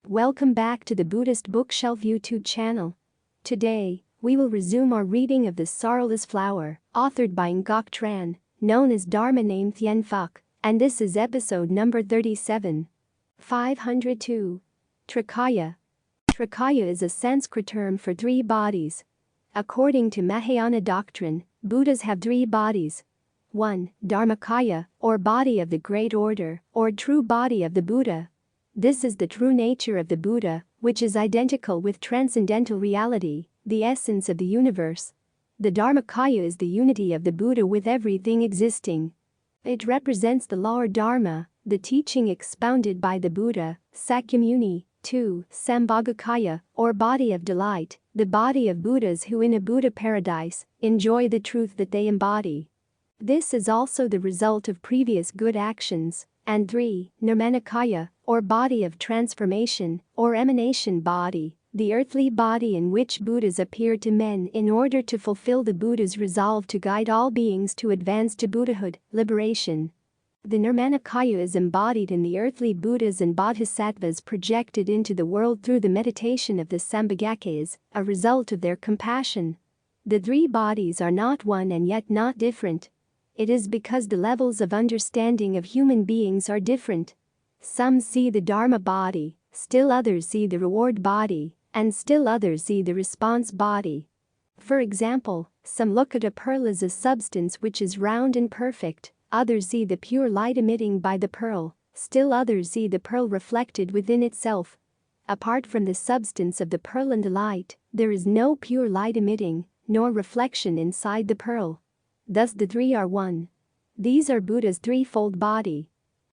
Welcome back to the Buddhist Bookshelf YouTube channel. Today, we will resume our reading of the Sorrowless Flower, authored by Ngoc Tran, known as Dharma named Thien Phuc, and this is episode number 37. 502. Trikaya. Trikaya is a Sanskrit term for three bodies. According to Mahayana doctrine, Buddhas have three bodies. 1. Dharmakaya, or body of the Great Order, or true body of the Buddha. This is the true nature of the Buddha, which is identical with transcendental reality, the essence of the universe. The Dharmakaya is the unity of the Buddha with everything existing. It represents the law or Dharma, the teaching expounded by the Buddha. Sakyamuni. 2. Sambhogakaya, or body of delight, the body of Buddhas who in a Buddha paradise enjoy the truth that they embody. This is also the result of previous good actions. And 3. Nirmanakaya, or body of transformation, or emanation body, the earthly body in which Buddhas appear to men in order to fulfill the Buddha's resolve to guide all beings to advance to Buddhahood, liberation. The Nirmanakaya is embodied in the earthly Buddhas and Bodhisattvas projected into the world through the meditation of the Sambhogakayas, a result of their compassion. The three bodies are not one and yet not different. It is because the levels of understanding of human beings are different. Some see the Dharma body, still others see the reward body, and still others see the response body. For example, some look at a pearl as a substance which is round and perfect, others see the pure light emitting by the pearl, still others see the pearl reflected within itself. Apart from the substance of the pearl and the light, there is no pure light emitting, nor reflection inside the pearl. Thus the three are one. These are Buddha's threefold body.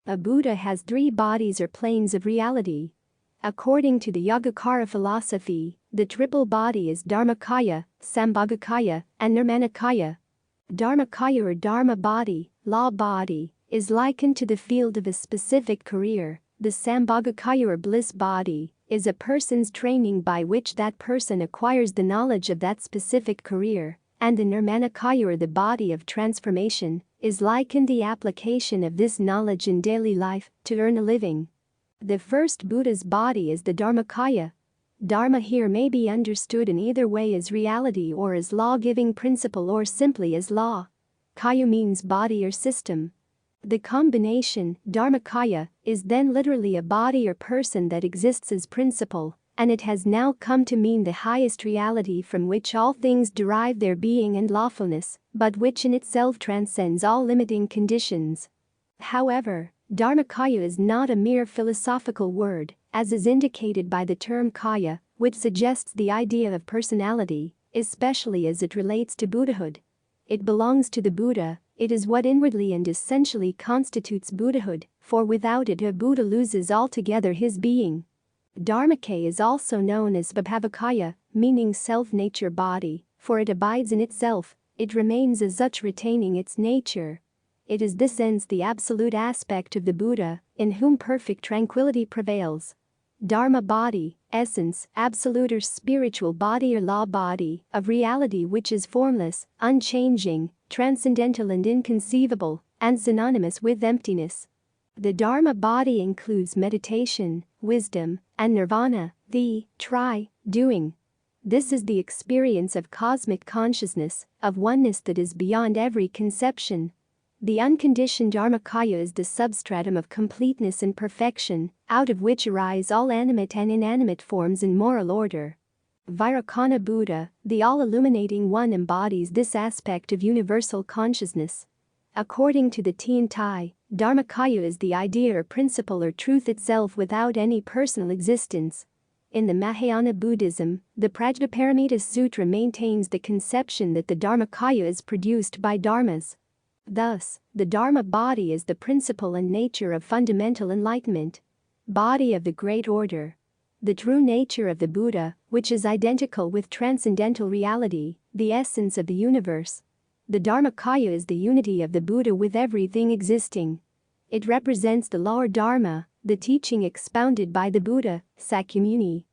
A Buddha has three bodies or planes of reality. According to the Yogacara philosophy, the triple body is Dharmakaya, Sambhogakaya, and Nirmanakaya. Dharmakaya or Dharma body, law body, is likened to the field of a specific career. The Sambhogakaya or bliss body is a person's training by which that person acquires the knowledge of that specific career. And the Nirmanakaya or the body of transformation is likened the application of this knowledge in daily life to earn a living. The first Buddha's body is the Dharmakaya. Dharma here may be understood in either way as reality or as law-giving principle or simply as law. Kaya means body or system. The combination, Dharmakaya, is then literally a body or person that exists as principle. And it has now come to mean the highest reality from which all things derive their being and lawfulness, but which in itself transcends all limiting conditions. However, Dharmakaya is not a mere philosophical word, as is indicated by the term kaya, which suggests the idea of personality, especially as it relates to Buddhahood. It belongs to the Buddha, it is what inwardly and essentially constitutes Buddhahood, for without it a Buddha loses altogether his being. Dharmakaya is also known as Bhavakaya, meaning self-nature body, for it abides in itself, it remains as such retaining its nature. It is this sense the absolute aspect of the Buddha, in whom perfect tranquility prevails. Dharma body, essence, absolute or spiritual body or law body, of reality which is formless, unchanging, transcendental and inconceivable, and synonymous with emptiness. The Dharma body includes meditation, wisdom, and nirvana, the doing. This is the experience of cosmic consciousness, of oneness that is beyond every conception. The unconditioned Dharmakaya is the substratum of completeness and perfection, out of which arise all animate and inanimate forms in moral order. Vairocana Buddha, the all-illuminating one, embodies this aspect of universal consciousness. According to the Thien Phuc, Dharmakaya is the idea or principle or truth itself without any personal existence. In the Mahayana Buddhism, the Prajnaparamita Sutra maintains the conception that the Dharmakaya is produced by dharmas. Thus, the Dharma body is the principle and nature of fundamental enlightenment. Body of the Great Order. The true nature of the Buddha, which is identical with transcendental reality, the essence of the universe. The Dharmakaya is the unity of the Buddha with everything existing. It represents the law or Dharma, the teaching expounded by the Buddha. Sakyamuni.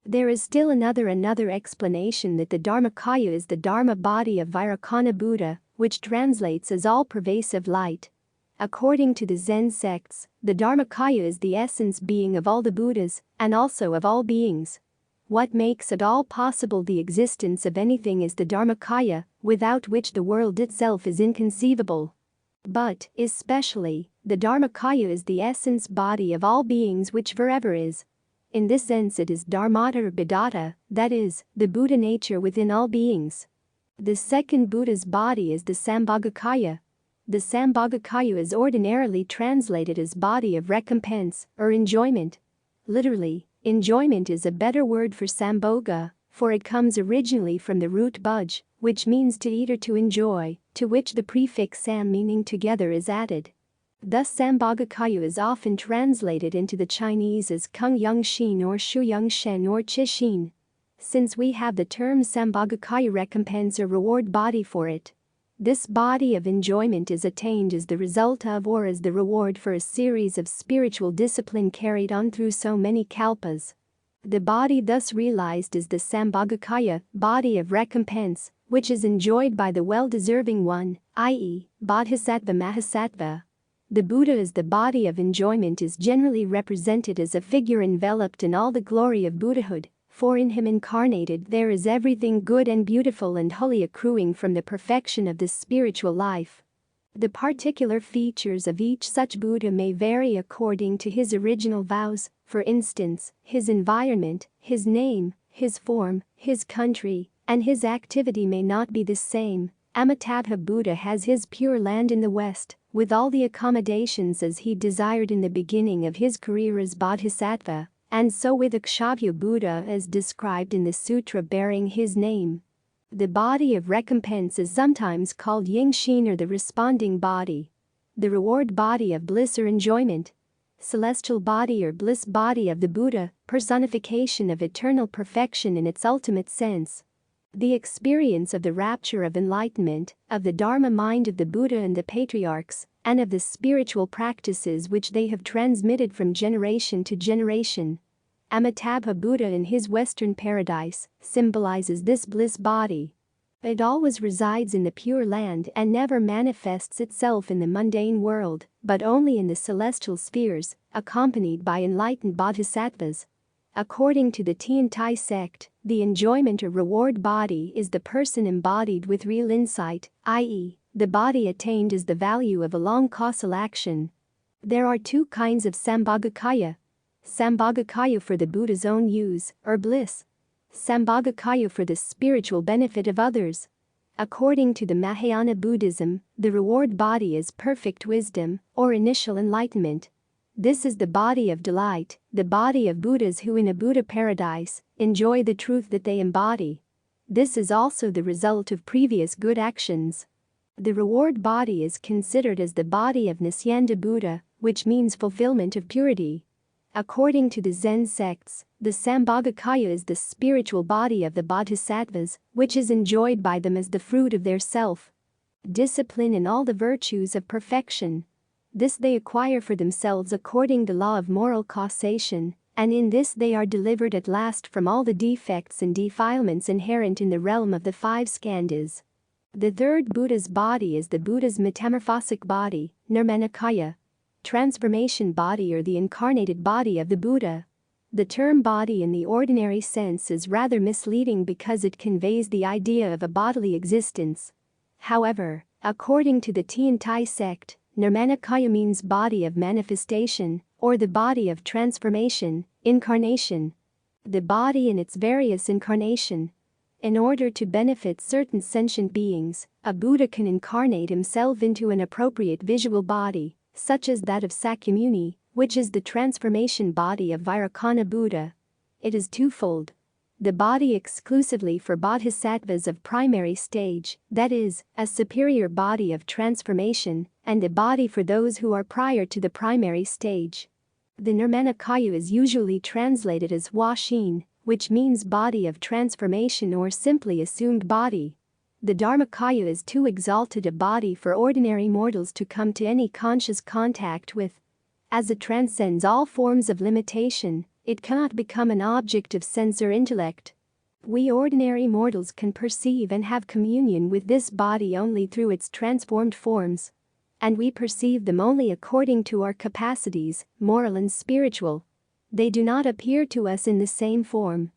There is still another explanation that the Dharmakaya is the Dharma body of Vairocana Buddha, which translates as all-pervasive light. According to the Zen sects, the Dharmakaya is the essence being of all the Buddhas, and also of all beings. What makes at all possible the existence of anything is the Dharmakaya, without which the world itself is inconceivable. But, especially, the Dharmakaya is the essence body of all beings which forever is. In this sense it is Dharmata or Buddhata, that is, the Buddha nature within all beings. The second Buddha's body is the Sambhogakaya. The Sambhogakaya is ordinarily translated as body of recompense, or enjoyment. Literally, enjoyment is a better word for Sambhoga, for it comes originally from the root bhuj, which means to eat or to enjoy, to which the prefix sam meaning together is added. Thus Sambhogakaya is often translated into the Chinese as Kung Yung Shin or Shu Yung Shen or Chi Shin. Since we have the term Sambhogakaya recompense or reward body for it, this body of enjoyment is attained as the result of or as the reward for a series of spiritual discipline carried on through so many kalpas. The body thus realized is the Sambhogakaya, body of recompense, which is enjoyed by the well-deserving one, i.e., Bodhisattva Mahasattva. The Buddha as the body of enjoyment is generally represented as a figure enveloped in all the glory of Buddhahood, for in him incarnated there is everything good and beautiful and holy accruing from the perfection of this spiritual life. The particular features of each such Buddha may vary according to his original vows, for instance, his environment, his name, his form, his country, and his activity may not be the same. Amitabha Buddha has his pure land in the west, with all the accommodations as he desired in the beginning of his career as Bodhisattva, and so with Akshobhya Buddha as described in the sutra bearing his name. The body of recompense is sometimes called Yingshin or the responding body. The reward body of bliss or enjoyment. Celestial body or bliss body of the Buddha, personification of eternal perfection in its ultimate sense. The experience of the rapture of enlightenment, of the Dharma mind of the Buddha and the patriarchs, and of the spiritual practices which they have transmitted from generation to generation. Amitabha Buddha in his Western paradise symbolizes this bliss body. It always resides in the Pure Land and never manifests itself in the mundane world, but only in the celestial spheres, accompanied by enlightened bodhisattvas. According to the Thien Phuc sect, the enjoyment or reward body is the person embodied with real insight, i.e., the body attained is the value of a long causal action. There are two kinds of Sambhogakaya. Sambhogakaya for the Buddha's own use, or bliss. Sambhogakaya for the spiritual benefit of others. According to the Mahayana Buddhism, the reward body is perfect wisdom, or initial enlightenment. This is the body of delight, the body of Buddhas who in a Buddha paradise enjoy the truth that they embody. This is also the result of previous good actions. The reward body is considered as the body of Nisyanda Buddha, which means fulfillment of purity. According to the Zen sects, the Sambhogakaya is the spiritual body of the bodhisattvas, which is enjoyed by them as the fruit of their self-discipline in all the virtues of perfection. This they acquire for themselves according to the law of moral causation, and in this they are delivered at last from all the defects and defilements inherent in the realm of the five skandhas. The third Buddha's body is the Buddha's metamorphosic body, Nirmanakaya. Transformation body or the incarnated body of the Buddha. The term body in the ordinary sense is rather misleading because it conveys the idea of a bodily existence. However, according to the Thien Phuc sect, Nirmanakaya means body of manifestation, or the body of transformation, incarnation. The body in its various incarnation. In order to benefit certain sentient beings, a Buddha can incarnate himself into an appropriate visual body, such as that of Sakyamuni, which is the transformation body of Vairocana Buddha. It is twofold. The body exclusively for bodhisattvas of primary stage, that is, a superior body of transformation, and the body for those who are prior to the primary stage. The Nirmanakaya is usually translated as Washin, which means body of transformation or simply assumed body. The Dharmakaya is too exalted a body for ordinary mortals to come to any conscious contact with. As it transcends all forms of limitation, it cannot become an object of sense or intellect. We ordinary mortals can perceive and have communion with this body only through its transformed forms. and we perceive them only according to our capacities, moral and spiritual. They do not appear to us in the same form.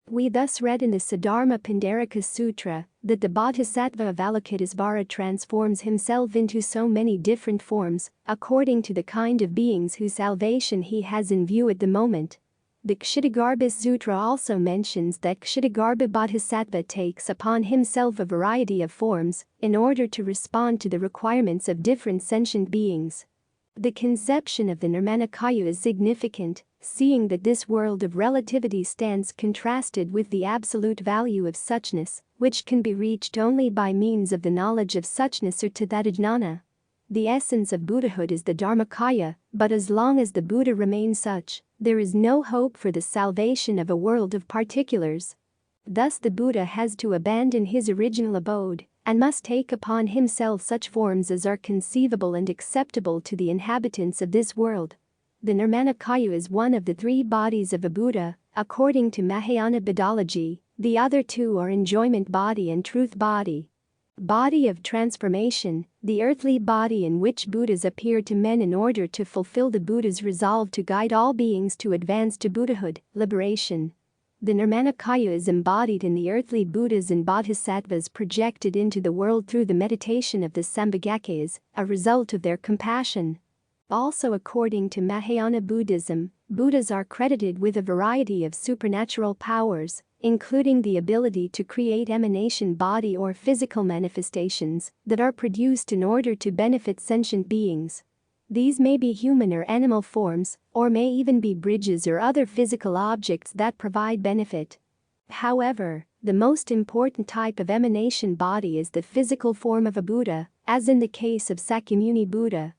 We thus read in the Siddharma Pindarika Sutra that the Bodhisattva Avalokitesvara transforms himself into so many different forms according to the kind of beings whose salvation he has in view at the moment. The Kshitigarbha Sutra also mentions that Kshitigarbha Bodhisattva takes upon himself a variety of forms in order to respond to the requirements of different sentient beings. The conception of the Nirmanakaya is significant, seeing that this world of relativity stands contrasted with the absolute value of suchness, which can be reached only by means of the knowledge of suchness or Tathagata. The essence of Buddhahood is the Dharmakaya, but as long as the Buddha remains such, there is no hope for the salvation of a world of particulars. Thus the Buddha has to abandon his original abode and must take upon himself such forms as are conceivable and acceptable to the inhabitants of this world. The Nirmanakaya is one of the three bodies of a Buddha, according to Mahayana Buddhology. The other two are enjoyment body and truth body. Body of transformation, the earthly body in which Buddhas appear to men in order to fulfill the Buddha's resolve to guide all beings to advance to Buddhahood, liberation. The Nirmanakaya is embodied in the earthly Buddhas and Bodhisattvas projected into the world through the meditation of the Sambhogakayas, a result of their compassion. Also according to Mahayana Buddhism, Buddhas are credited with a variety of supernatural powers, including the ability to create emanation body or physical manifestations that are produced in order to benefit sentient beings. These may be human or animal forms, or may even be bridges or other physical objects that provide benefit. However, the most important type of emanation body is the physical form of a Buddha, as in the case of Sakyamuni Buddha.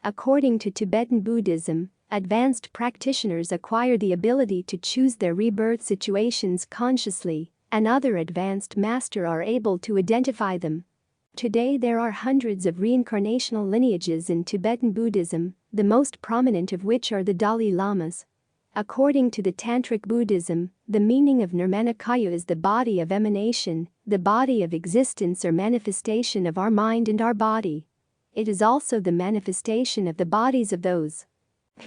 According to Tibetan Buddhism, advanced practitioners acquire the ability to choose their rebirth situations consciously, and other advanced masters are able to identify them. Today there are hundreds of reincarnational lineages in Tibetan Buddhism, the most prominent of which are the Dalai Lamas. According to the Tantric Buddhism, the meaning of Nirmanakaya is the body of emanation, the body of existence or manifestation of our mind and our body. It is also the manifestation of the bodies of those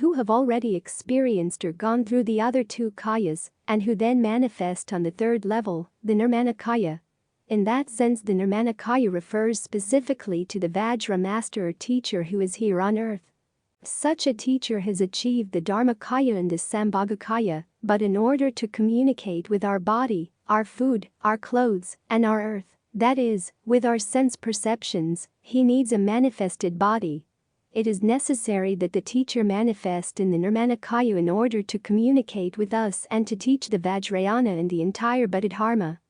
who have already experienced or gone through the other two kayas, and who then manifest on the third level, the Nirmanakaya. In that sense, the Nirmanakaya refers specifically to the Vajra master or teacher who is here on earth. Such a teacher has achieved the Dharmakaya and the Sambhogakaya, but in order to communicate with our body, our food, our clothes, and our earth, that is, with our sense perceptions, he needs a manifested body. It is necessary that the teacher manifest in the Nirmanakaya in order to communicate with us and to teach the Vajrayana and the entire Bodhidharma.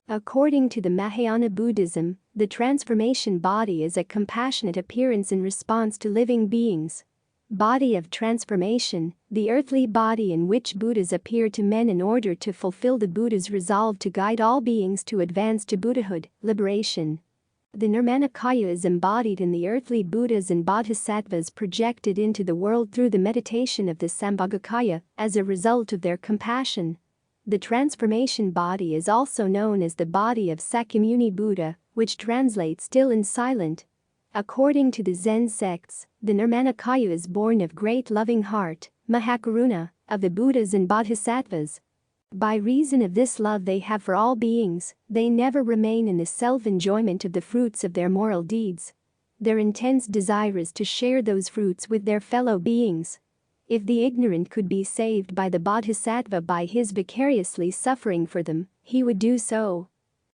According to the Mahayana Buddhism, the transformation body is a compassionate appearance in response to living beings. Body of transformation, the earthly body in which Buddhas appear to men in order to fulfill the Buddha's resolve to guide all beings to advance to Buddhahood, liberation. The Nirmanakaya is embodied in the earthly Buddhas and Bodhisattvas projected into the world through the meditation of the Sambhogakaya as a result of their compassion. The transformation body is also known as the body of Sakyamuni Buddha, which translates still and silent. According to the Zen sects, the Nirmanakaya is born of great loving heart, Mahakaruna, of the Buddhas and Bodhisattvas. By reason of this love they have for all beings, they never remain in the self-enjoyment of the fruits of their moral deeds. Their intense desire is to share those fruits with their fellow beings. If the ignorant could be saved by the Bodhisattva by his vicariously suffering for them, he would do so.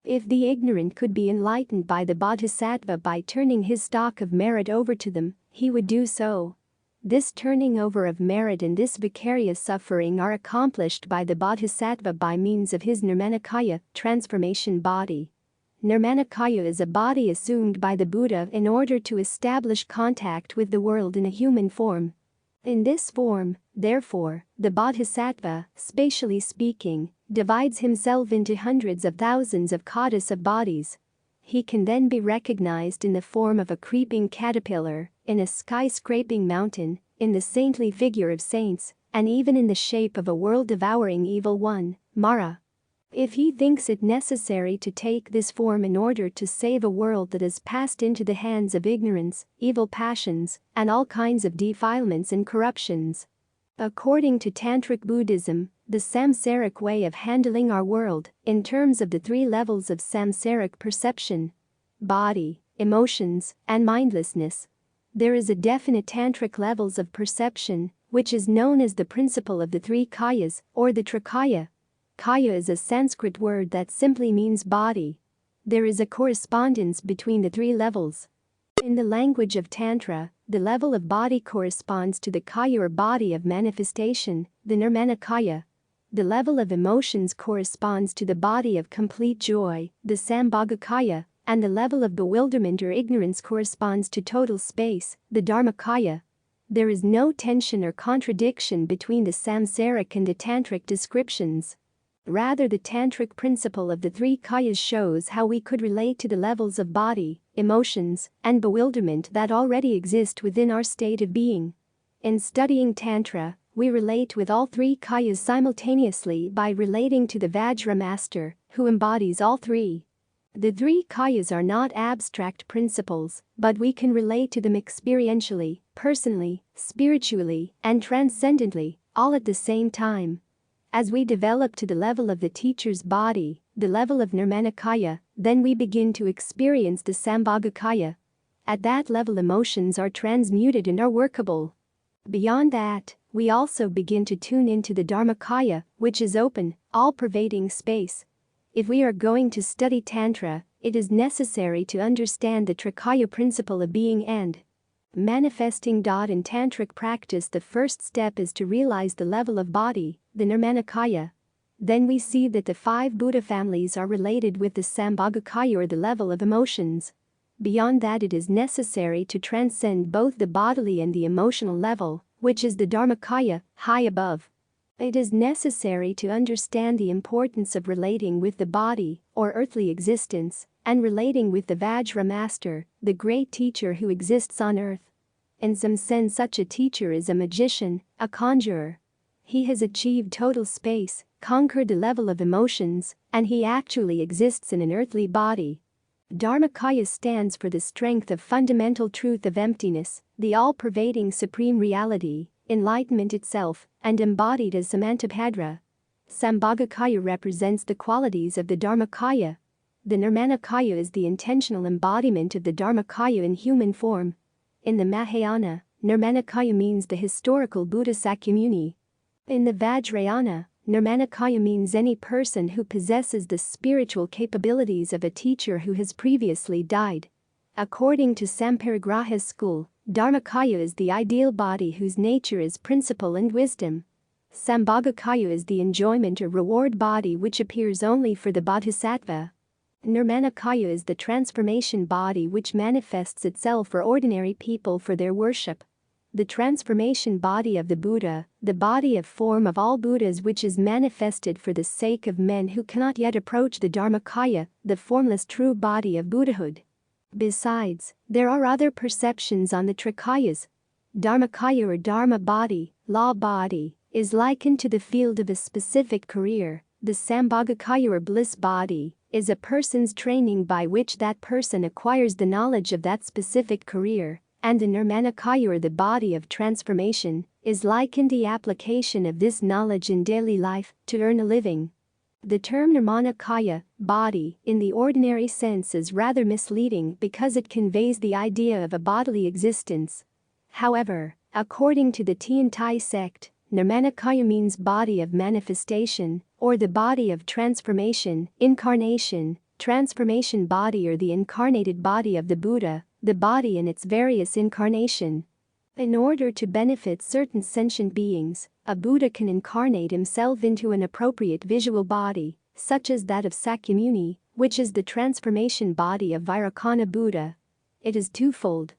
If the ignorant could be enlightened by the Bodhisattva by turning his stock of merit over to them, he would do so. This turning over of merit and this vicarious suffering are accomplished by the Bodhisattva by means of his Nirmanakaya, transformation body. Nirmanakaya is a body assumed by the Buddha in order to establish contact with the world in a human form. In this form, therefore, the Bodhisattva, spatially speaking, divides himself into hundreds of thousands of kotis of bodies. He can then be recognized in the form of a creeping caterpillar, in a skyscraping mountain, in the saintly figure of saints, and even in the shape of a world-devouring evil one, Mara. If he thinks it necessary to take this form in order to save a world that has passed into the hands of ignorance, evil passions, and all kinds of defilements and corruptions. According to Tantric Buddhism, the samsaric way of handling our world, in terms of the three levels of samsaric perception: body, emotions, and mindlessness. There is a definite tantric levels of perception, which is known as the principle of the three kayas, or the trikaya. Kaya is a Sanskrit word that simply means body. There is a correspondence between the three levels. In the language of Tantra, the level of body corresponds to the kaya or body of manifestation, the nirmanakaya. The level of emotions corresponds to the body of complete joy, the sambhogakaya, and the level of bewilderment or ignorance corresponds to total space, the dharmakaya. There is no tension or contradiction between the samsaric and the tantric descriptions. Rather, the tantric principle of the three kayas shows how we could relate to the levels of body, emotions, and bewilderment that already exist within our state of being. In studying Tantra, we relate with all three kayas simultaneously by relating to the Vajra master, who embodies all three. The three kayas are not abstract principles, but we can relate to them experientially, personally, spiritually, and transcendently, all at the same time. As we develop to the level of the teacher's body, the level of nirmanakaya, then we begin to experience the sambhogakaya. At that level, emotions are transmuted and are workable. Beyond that, we also begin to tune into the dharmakaya, which is open, all-pervading space. If we are going to study Tantra, it is necessary to understand the trikaya principle of being and manifesting. In tantric practice, the first step is to realize the level of body, the nirmanakaya. Then we see that the 5 Buddha families are related with the sambhogakaya, or the level of emotions. Beyond that, it is necessary to transcend both the bodily and the emotional level, which is the dharmakaya, high above. It is necessary to understand the importance of relating with the body, or earthly existence, and relating with the Vajra master, the great teacher who exists on earth. In some sense, such a teacher is a magician, a conjurer. He has achieved total space, conquered the level of emotions, and he actually exists in an earthly body. Dharmakaya stands for the strength of fundamental truth of emptiness, the all-pervading supreme reality, enlightenment itself, and embodied as Samantabhadra. Sambhogakaya represents the qualities of the dharmakaya. The nirmanakaya is the intentional embodiment of the dharmakaya in human form. In the Mahayana, nirmanakaya means the historical Buddha Sakyamuni. In the Vajrayana, nirmanakaya means any person who possesses the spiritual capabilities of a teacher who has previously died. According to Samparigraha's school, dharmakaya is the ideal body whose nature is principle and wisdom. Sambhogakaya is the enjoyment or reward body which appears only for the bodhisattva. Nirmanakaya is the transformation body which manifests itself for ordinary people for their worship. The transformation body of the Buddha, the body of form of all Buddhas, which is manifested for the sake of men who cannot yet approach the dharmakaya, the formless true body of Buddhahood. Besides, there are other perceptions on the trikayas. Dharmakaya, or dharma body, law body, is likened to the field of a specific career. The sambhogakaya, or bliss body, is a person's training by which that person acquires the knowledge of that specific career, and the nirmanakaya, or the body of transformation, is likened to the application of this knowledge in daily life to earn a living. The term nirmanakaya, body, in the ordinary sense is rather misleading because it conveys the idea of a bodily existence. However, according to the Thien Phuc sect, nirmanakaya means body of manifestation, or the body of transformation, incarnation, transformation body, or the incarnated body of the Buddha, the body in its various incarnation. In order to benefit certain sentient beings, a Buddha can incarnate himself into an appropriate visual body, such as that of Sakyamuni, which is the transformation body of Vairocana Buddha. It is twofold.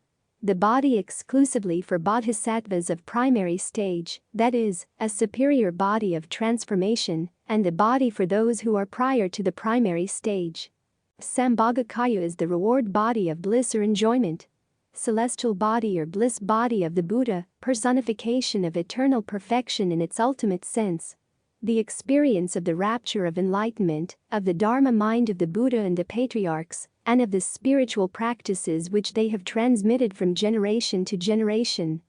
The body exclusively for bodhisattvas of primary stage, that is, a superior body of transformation, and the body for those who are prior to the primary stage. Sambhogakaya is the reward body of bliss or enjoyment. Celestial body or bliss body of the Buddha, personification of eternal perfection in its ultimate sense. The experience of the rapture of enlightenment, of the Dharma mind of the Buddha and the patriarchs, and of the spiritual practices which they have transmitted from generation to generation.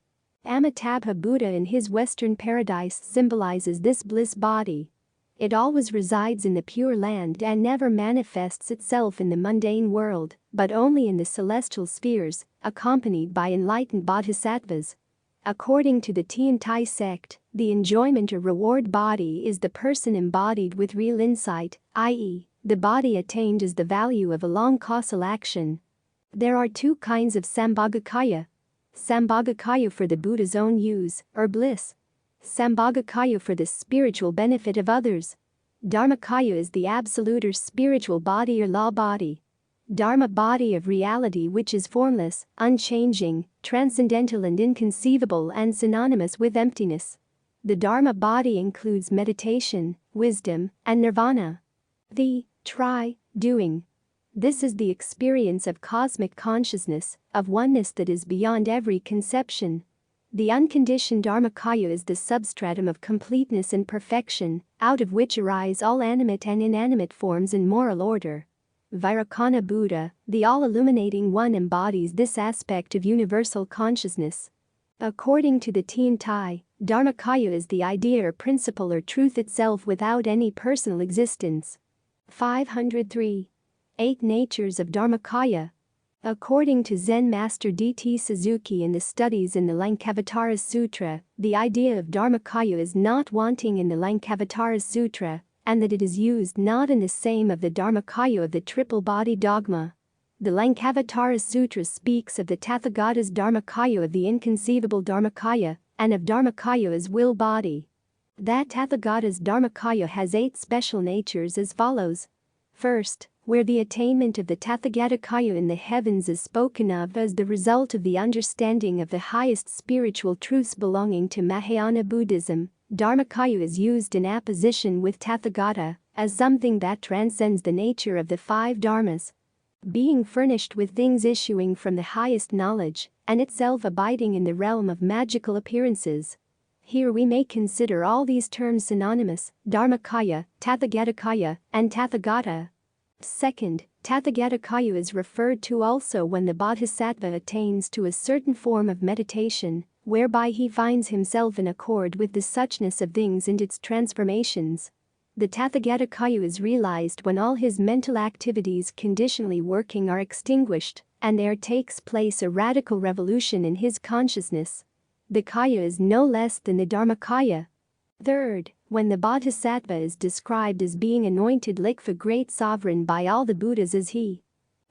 Amitabha Buddha in his Western paradise symbolizes this bliss body. It always resides in the Pure Land and never manifests itself in the mundane world, but only in the celestial spheres, accompanied by enlightened bodhisattvas. According to the Thien Phuc sect, the enjoyment or reward body is the person embodied with real insight, i.e., the body attained is the value of a long causal action. There are two kinds of Sambhogakaya. Sambhogakaya for the Buddha's own use, or bliss. Sambhogakaya for the spiritual benefit of others. Dharmakaya is the absolute or spiritual body or law body. Dharma body of reality which is formless, unchanging, transcendental and inconceivable and synonymous with emptiness. The Dharma body includes meditation, wisdom, and nirvana. The doing. This is the experience of cosmic consciousness, of oneness that is beyond every conception. The unconditioned Dharmakaya is the substratum of completeness and perfection, out of which arise all animate and inanimate forms in moral order. Vairocana Buddha, the all-illuminating one, embodies this aspect of universal consciousness. According to the Thien Phuc, Dharmakaya is the idea or principle or truth itself without any personal existence. 503. 8 Natures of Dharmakaya. According to Zen Master D.T. Suzuki in the studies in the Lankavatara Sutra, the idea of Dharmakaya is not wanting in the Lankavatara Sutra, and that it is used not in the same of the Dharmakaya of the triple body dogma. The Lankavatara Sutra speaks of the Tathagata's Dharmakaya of the inconceivable Dharmakaya, and of Dharmakaya as will body. That Tathagata's Dharmakaya has 8 special natures as follows. First, where the attainment of the Tathagatagakaya in the heavens is spoken of as the result of the understanding of the highest spiritual truths belonging to Mahayana Buddhism, Dharmakaya is used in apposition with Tathagata as something that transcends the nature of the 5 dharmas. Being furnished with things issuing from the highest knowledge, and itself abiding in the realm of magical appearances. Here we may consider all these terms synonymous: Dharmakaya, Tathagatagakaya, and Tathagata. Second, Tathagatagakaya is referred to also when the bodhisattva attains to a certain form of meditation, whereby he finds himself in accord with the suchness of things and its transformations. The Tathagatagakaya is realized when all his mental activities conditionally working are extinguished, and there takes place a radical revolution in his consciousness. The Kaya is no less than the Dharmakaya. Third, when the bodhisattva is described as being anointed like the great sovereign by all the Buddhas as he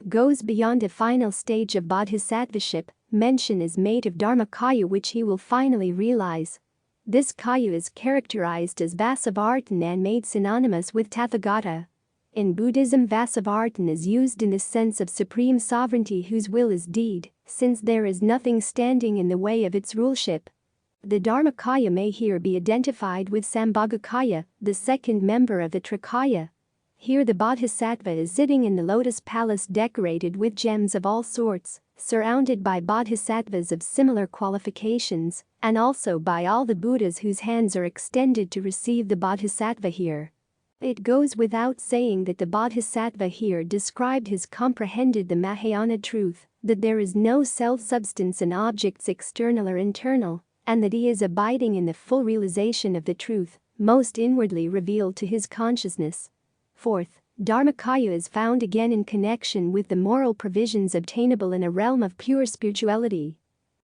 goes beyond a final stage of bodhisattvaship, mention is made of Dharmakaya which he will finally realize. This Kaya is characterized as Vasavartan and made synonymous with Tathagata. In Buddhism, Vasavartan is used in the sense of supreme sovereignty whose will is deed, since there is nothing standing in the way of its ruleship. The Dharmakaya may here be identified with Sambhogakaya, the second member of the Trikaya. Here the bodhisattva is sitting in the lotus palace decorated with gems of all sorts, surrounded by bodhisattvas of similar qualifications, and also by all the Buddhas whose hands are extended to receive the bodhisattva here. It goes without saying that the bodhisattva here described has comprehended the Mahayana truth, that there is no self-substance in objects external or internal, and that he is abiding in the full realization of the truth, most inwardly revealed to his consciousness. Fourth, Dharmakaya is found again in connection with the moral provisions obtainable in a realm of pure spirituality.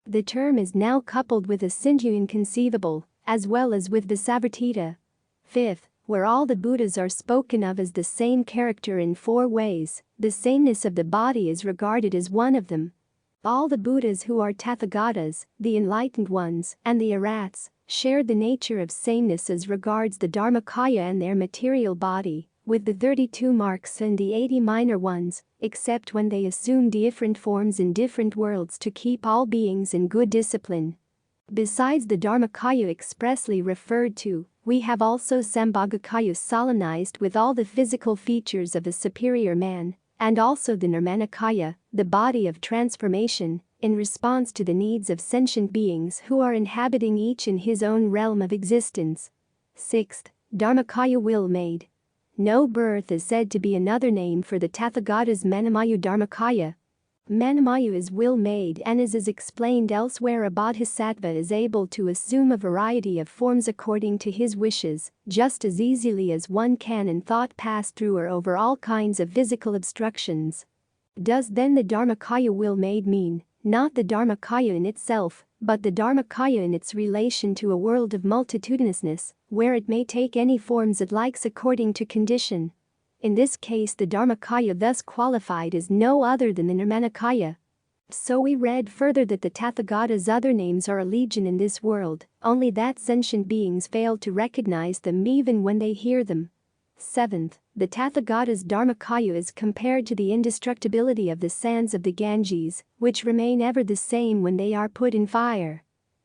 The term is now coupled with a Sindhu inconceivable, as well as with Visavartita. Fifth, where all the Buddhas are spoken of as the same character in 4 ways, the sameness of the body is regarded as one of them. All the Buddhas who are Tathagatas, the enlightened ones, and the arhats, share the nature of sameness as regards the Dharmakaya and their material body, with the 32 marks and the 80 minor ones, except when they assume different forms in different worlds to keep all beings in good discipline. Besides the Dharmakaya expressly referred to, we have also Sambhogakaya solemnized with all the physical features of the superior man, and also the Nirmanakaya, the body of transformation, in response to the needs of sentient beings who are inhabiting each in his own realm of existence. Sixth, Dharmakaya will-made. No birth is said to be another name for the Tathagata's Manamayu Dharmakaya. Manamayu is will-made, and as explained elsewhere, a bodhisattva is able to assume a variety of forms according to his wishes, just as easily as one can in thought pass through or over all kinds of physical obstructions. Does then the Dharmakaya will-made mean, not the Dharmakaya in itself, but the Dharmakaya in its relation to a world of multitudinousness, where it may take any forms it likes according to condition? In this case, the Dharmakaya thus qualified is no other than the Nirmanakaya. So we read further that the Tathagata's other names are a legion in this world, only that sentient beings fail to recognize them even when they hear them. 7th, the Tathagata's Dharmakaya is compared to the indestructibility of the sands of the Ganges, which remain ever the same when they are put in fire.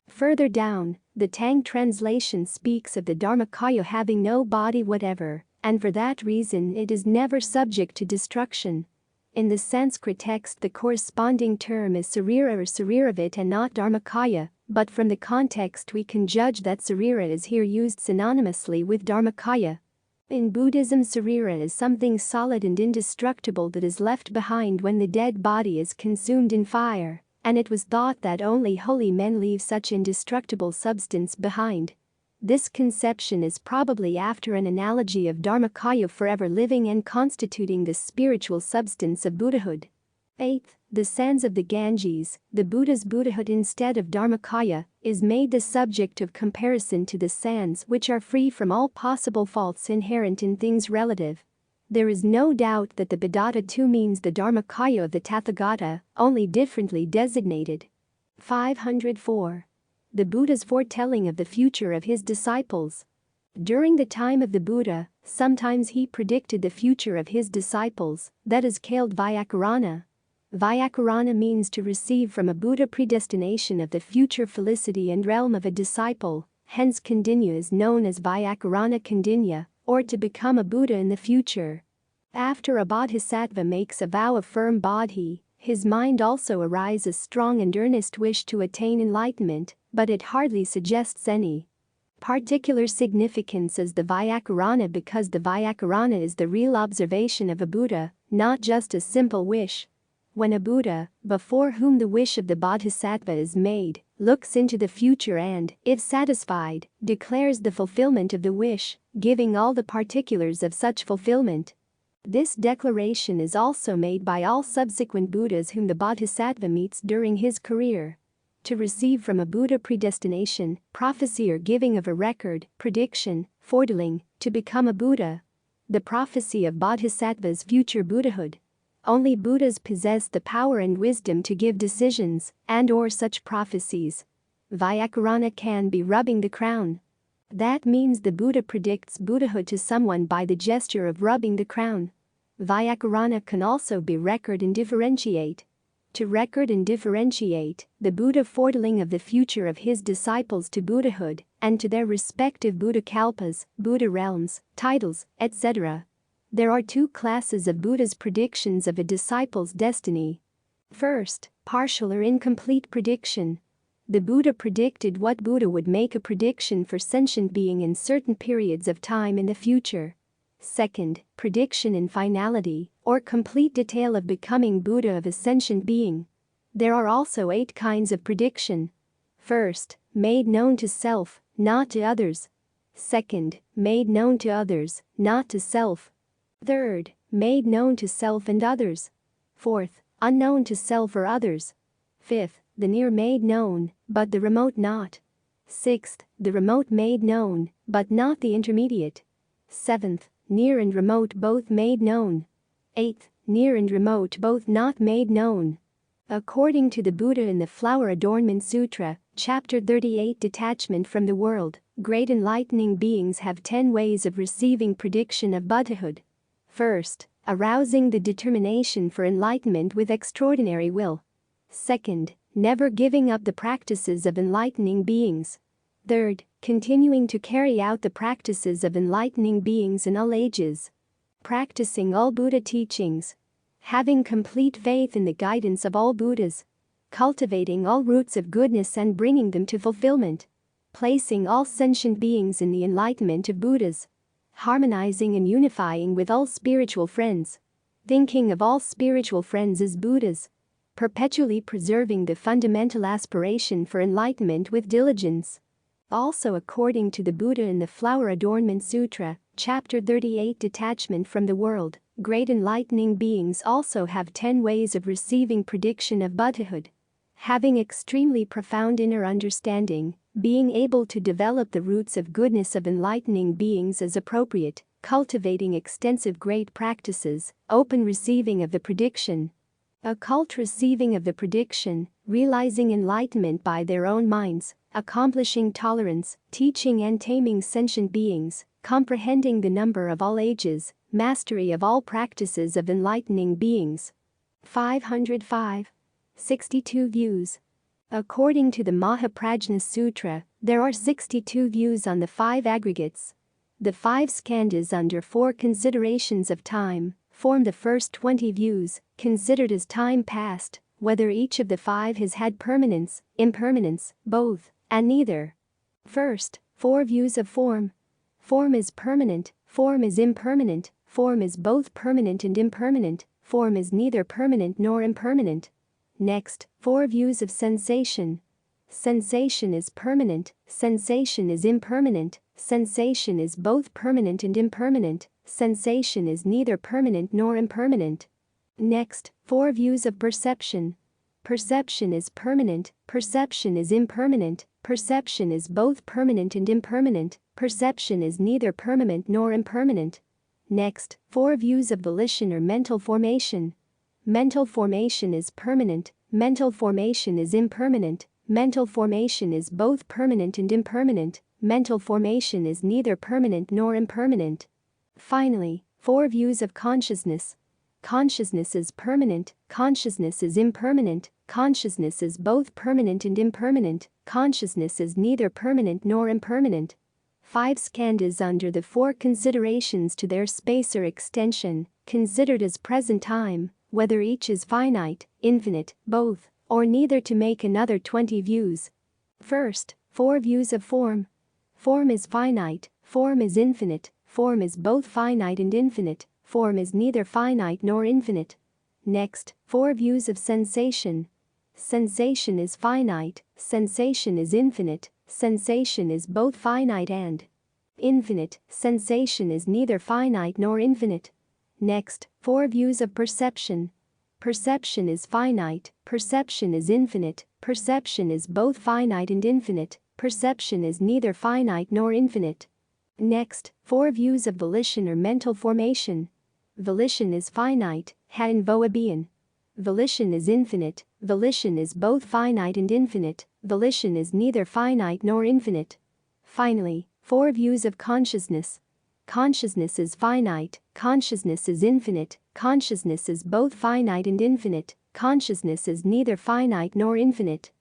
Further down, the Tang translation speaks of the Dharmakaya having no body whatever, and for that reason it is never subject to destruction. In the Sanskrit text, the corresponding term is Sarira or Sariravit and not Dharmakaya, but from the context we can judge that Sarira is here used synonymously with Dharmakaya. In Buddhism, Sarira is something solid and indestructible that is left behind when the dead body is consumed in fire, and it was thought that only holy men leave such indestructible substance behind. This conception is probably after an analogy of Dharmakaya forever living and constituting the spiritual substance of Buddhahood. 8th, the sands of the Ganges, the Buddha's Buddhahood instead of Dharmakaya, is made the subject of comparison to the sands which are free from all possible faults inherent in things relative. There is no doubt that the Buddhata too means the Dharmakaya of the Tathagata, only differently designated. 504. The Buddha's foretelling of the future of his disciples. During the time of the Buddha, sometimes he predicted the future of his disciples, that is called Vyakarana. Vyakarana means to receive from a Buddha predestination of the future felicity and realm of a disciple, hence Kandinya is known as Vyakarana Kandinya, or to become a Buddha in the future. After a bodhisattva makes a vow of firm bodhi, his mind also arises strong and earnest wish to attain enlightenment, but it hardly suggests any particular significance as the Vyakarana, because the Vyakarana is the real observation of a Buddha, not just a simple wish. When a Buddha, before whom the wish of the bodhisattva is made, looks into the future and, if satisfied, declares the fulfillment of the wish, giving all the particulars of such fulfillment. This declaration is also made by all subsequent Buddhas whom the bodhisattva meets during his career. To receive from a Buddha predestination, prophecy or giving of a record, prediction, foretelling, to become a Buddha. The prophecy of bodhisattva's future Buddhahood. Only Buddhas possess the power and wisdom to give decisions and/or such prophecies. Vyakarana can be rubbing the crown. That means the Buddha predicts Buddhahood to someone by the gesture of rubbing the crown. Vyakarana can also be record and differentiate. To record and differentiate, the Buddha foretelling of the future of his disciples to Buddhahood and to their respective Buddha kalpas, Buddha realms, titles, etc. There are two classes of Buddha's predictions of a disciple's destiny. First, partial or incomplete prediction. The Buddha predicted what Buddha would make a prediction for sentient being in certain periods of time in the future. Second, prediction in finality, or complete detail of becoming Buddha of a sentient being. There are also 8 kinds of prediction. First, made known to self, not to others. Second, made known to others, not to self. Third, made known to self and others. Fourth, unknown to self or others. Fifth, the near made known, but the remote not. Sixth, the remote made known, but not the intermediate. Seventh, near and remote both made known. Eighth, near and remote both not made known. According to the Buddha in the Flower Adornment Sutra, Chapter 38, Detachment from the World, great enlightening beings have 10 ways of receiving prediction of Buddhahood. First, arousing the determination for enlightenment with extraordinary will. Second, never giving up the practices of enlightening beings. Third, continuing to carry out the practices of enlightening beings in all ages. Practicing all Buddha teachings. Having complete faith in the guidance of all Buddhas. Cultivating all roots of goodness and bringing them to fulfillment. Placing all sentient beings in the enlightenment of Buddhas. harmonizing and unifying with all spiritual friends. Thinking of all spiritual friends as Buddhas. Perpetually preserving the fundamental aspiration for enlightenment with diligence. Also, according to the Buddha in the Flower Adornment Sutra, Chapter 38, Detachment from the World, great enlightening beings also have 10 ways of receiving prediction of Buddhahood. Having extremely profound inner understanding, being able to develop the roots of goodness of enlightening beings as appropriate, cultivating extensive great practices, open receiving of the prediction. Occult receiving of the prediction, realizing enlightenment by their own minds, accomplishing tolerance, teaching and taming sentient beings, comprehending the number of all ages, mastery of all practices of enlightening beings. 505. 62 views. According to the Mahaprajna Sutra, there are 62 views on the 5 aggregates. The 5 skandhas under 4 considerations of time form the first 20 views, considered as time past, whether each of the 5 has had permanence, impermanence, both, and neither. First, 4 views of form. Form is permanent, form is impermanent, form is both permanent and impermanent, form is neither permanent nor impermanent. Next, 4 views of sensation. Sensation is permanent, sensation is impermanent, sensation is both permanent and impermanent, sensation is neither permanent nor impermanent. Next, 4 views of perception. Perception is permanent, perception is impermanent, perception is both permanent and impermanent, perception is neither permanent nor impermanent. Next, 4 views of volition or mental formation. Mental formation is permanent, mental formation is impermanent, mental formation is both permanent and impermanent, mental formation is neither permanent nor impermanent. Finally, 4 views of consciousness. Consciousness is permanent, consciousness is impermanent, consciousness is both permanent and impermanent, consciousness is neither permanent nor impermanent. 5 skandhas under the 4 considerations to their space or extension, considered as present time, whether each is finite, infinite, both, or neither, to make another 20 views. First, 4 views of form. Form is finite, form is infinite, form is both finite and infinite, form is neither finite nor infinite. Next, 4 views of sensation. Sensation is finite, sensation is infinite, sensation is both finite and infinite, sensation is neither finite nor infinite. Next, 4 views of perception. Perception is finite, perception is infinite, perception is both finite and infinite, perception is neither finite nor infinite. Next, 4 views of volition or mental formation. Volition is finite, han voa bien. Volition is infinite, volition is both finite and infinite, volition is neither finite nor infinite. Finally, 4 views of consciousness. Consciousness is finite, consciousness is infinite, consciousness is both finite and infinite, consciousness is neither finite nor infinite.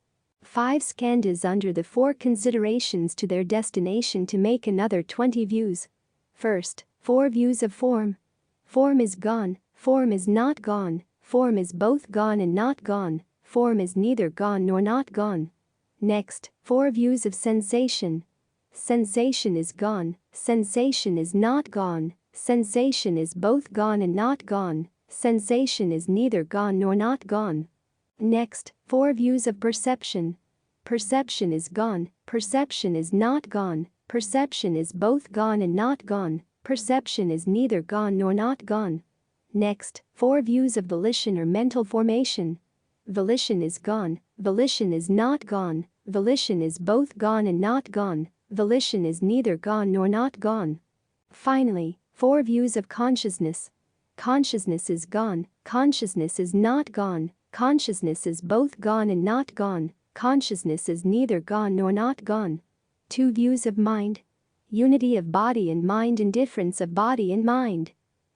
5 skandhas under the 4 considerations to their destination to make another 20 views. First, 4 views of form. Form is gone, form is not gone, form is both gone and not gone, form is neither gone nor not gone. Next, 4 views of sensation. Sensation is gone, sensation is not gone, sensation is both gone and not gone, sensation is neither gone nor not gone. Next, 4 views of perception. Perception is gone, perception is not gone, perception is both gone and not gone, perception is neither gone nor not gone. Next, 4 views of volition or mental formation. Volition is gone, volition is not gone, volition is both gone and not gone, volition is neither gone nor not gone. Finally, 4 views of consciousness. Consciousness is gone, consciousness is not gone, consciousness is both gone and not gone, consciousness is neither gone nor not gone. 2 views of mind. Unity of body and mind and difference of body and mind.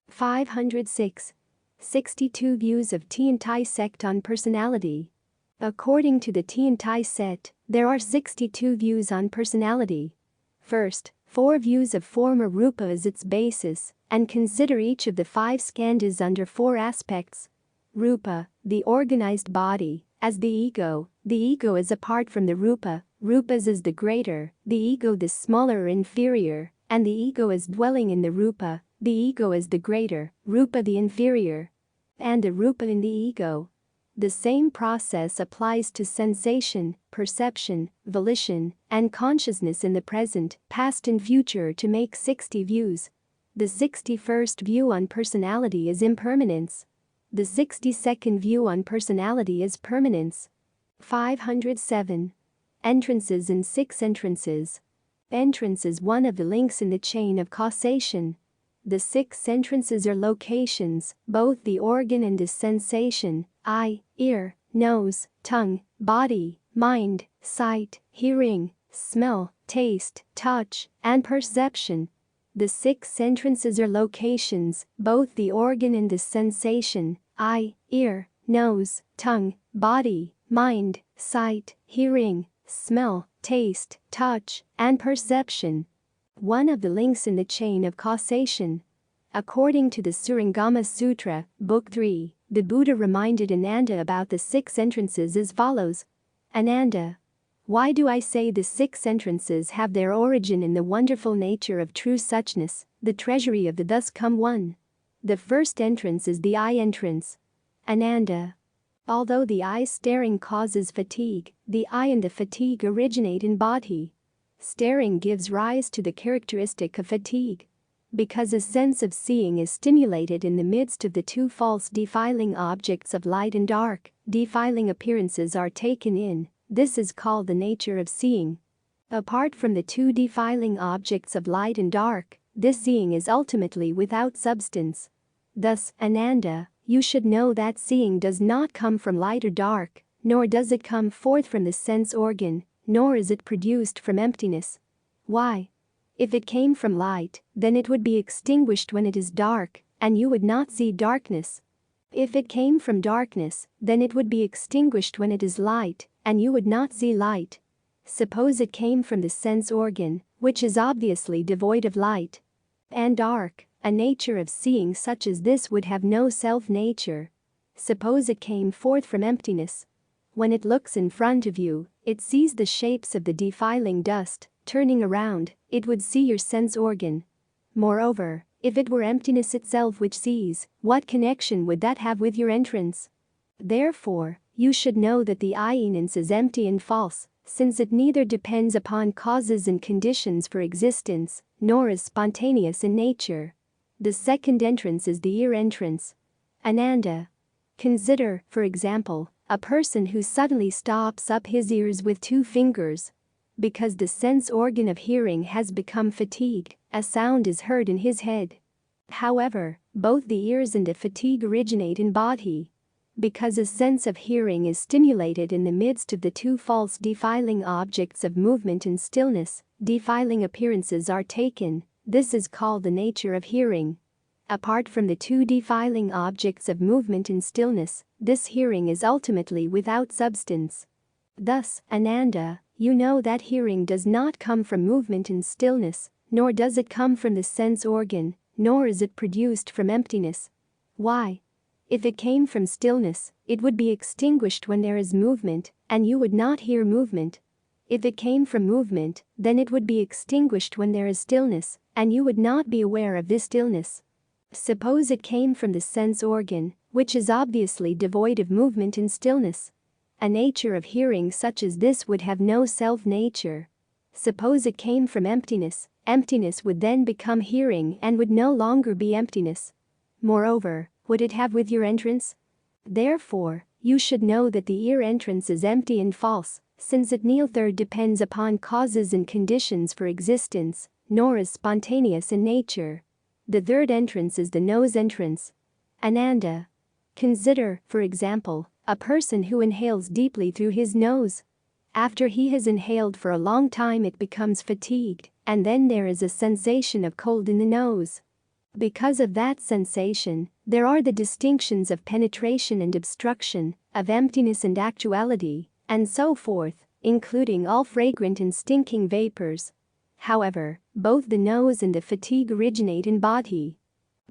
506. 62 views of Thien Phuc sect on personality. According to the Thien Phuc sect, there are 62 views on personality. First, 4 views of form or rupa as its basis, and consider each of the 5 skandhas under 4 aspects. Rupa, the organized body, as the ego is apart from the rupa, rupas is the greater, the ego the smaller or inferior, and the ego is dwelling in the rupa, the ego is the greater, rupa the inferior, and the rupa in the ego. The same process applies to sensation, perception, volition, and consciousness in the present, past and future to make 60 views. The 61st view on personality is impermanence. The 62nd view on personality is permanence. 507. Entrances and 6 entrances. Entrance is one of the links in the chain of causation. The 6 entrances are locations, both the organ and the sensation, eye, ear, nose, tongue, body, mind, sight, hearing, smell, taste, touch, and perception. The 6 entrances are locations, both the organ and the sensation, eye, ear, nose, tongue, body, mind, sight, hearing, smell, taste, touch, and perception. One of the links in the chain of causation. According to the Surangama Sutra, Book 3, the Buddha reminded Ananda about the 6 entrances as follows. Ananda, why do I say the 6 entrances have their origin in the wonderful nature of true suchness, the treasury of the thus come one? The first entrance is the eye entrance. Ananda, although the eye staring causes fatigue, the eye and the fatigue originate in body. Staring gives rise to the characteristic of fatigue. Because a sense of seeing is stimulated in the midst of the 2 false defiling objects of light and dark, defiling appearances are taken in, this is called the nature of seeing. Apart from the 2 defiling objects of light and dark, this seeing is ultimately without substance. Thus, Ananda, you should know that seeing does not come from light or dark, nor does it come forth from the sense organ, nor is it produced from emptiness. Why? If it came from light, then it would be extinguished when it is dark, and you would not see darkness. If it came from darkness, then it would be extinguished when it is light, and you would not see light. Suppose it came from the sense organ, which is obviously devoid of light and dark, a nature of seeing such as this would have no self-nature. Suppose it came forth from emptiness. When it looks in front of you, it sees the shapes of the defiling dust. Turning around, it would see your sense organ. Moreover, if it were emptiness itself which sees, what connection would that have with your entrance? Therefore, you should know that the I-enance is empty and false, since it neither depends upon causes and conditions for existence, nor is spontaneous in nature. The second entrance is the ear entrance. Ananda, consider, for example, a person who suddenly stops up his ears with 2 fingers. Because the sense organ of hearing has become fatigued, a sound is heard in his head. However, both the ears and the fatigue originate in body. Because a sense of hearing is stimulated in the midst of the 2 false defiling objects of movement and stillness, defiling appearances are taken, this is called the nature of hearing. Apart from the 2 defiling objects of movement and stillness, this hearing is ultimately without substance. Thus, Ananda, you know that hearing does not come from movement and stillness, nor does it come from the sense organ, nor is it produced from emptiness. Why? If it came from stillness, it would be extinguished when there is movement, and you would not hear movement. If it came from movement, then it would be extinguished when there is stillness, and you would not be aware of this stillness. Suppose it came from the sense organ, which is obviously devoid of movement and stillness. A nature of hearing such as this would have no self-nature. Suppose it came from emptiness, emptiness would then become hearing and would no longer be emptiness. Moreover, would it have with your entrance? Therefore, you should know that the ear entrance is empty and false, since it neither depends upon causes and conditions for existence, nor is spontaneous in nature. The third entrance is the nose entrance. Ananda, consider, for example, a person who inhales deeply through his nose. After he has inhaled for a long time, it becomes fatigued, and then there is a sensation of cold in the nose. Because of that sensation, there are the distinctions of penetration and obstruction, of emptiness and actuality, and so forth, including all fragrant and stinking vapors. However, both the nose and the fatigue originate in body.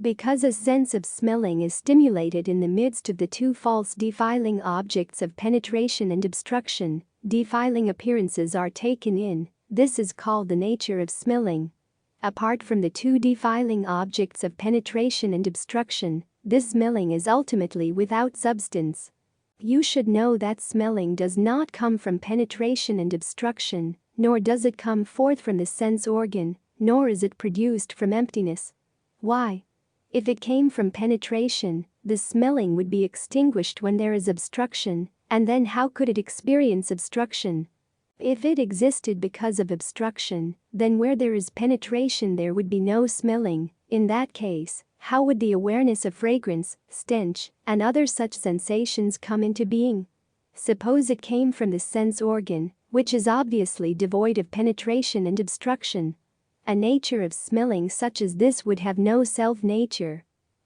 Because a sense of smelling is stimulated in the midst of the 2 false defiling objects of penetration and obstruction, defiling appearances are taken in, this is called the nature of smelling. Apart from the two defiling objects of penetration and obstruction, this smelling is ultimately without substance. You should know that smelling does not come from penetration and obstruction, nor does it come forth from the sense organ, nor is it produced from emptiness. Why? If it came from penetration, the smelling would be extinguished when there is obstruction, and then how could it experience obstruction? If it existed because of obstruction, then where there is penetration there would be no smelling. In that case, how would the awareness of fragrance, stench, and other such sensations come into being? Suppose it came from the sense organ, which is obviously devoid of penetration and obstruction. A nature of smelling such as this would have no self-nature.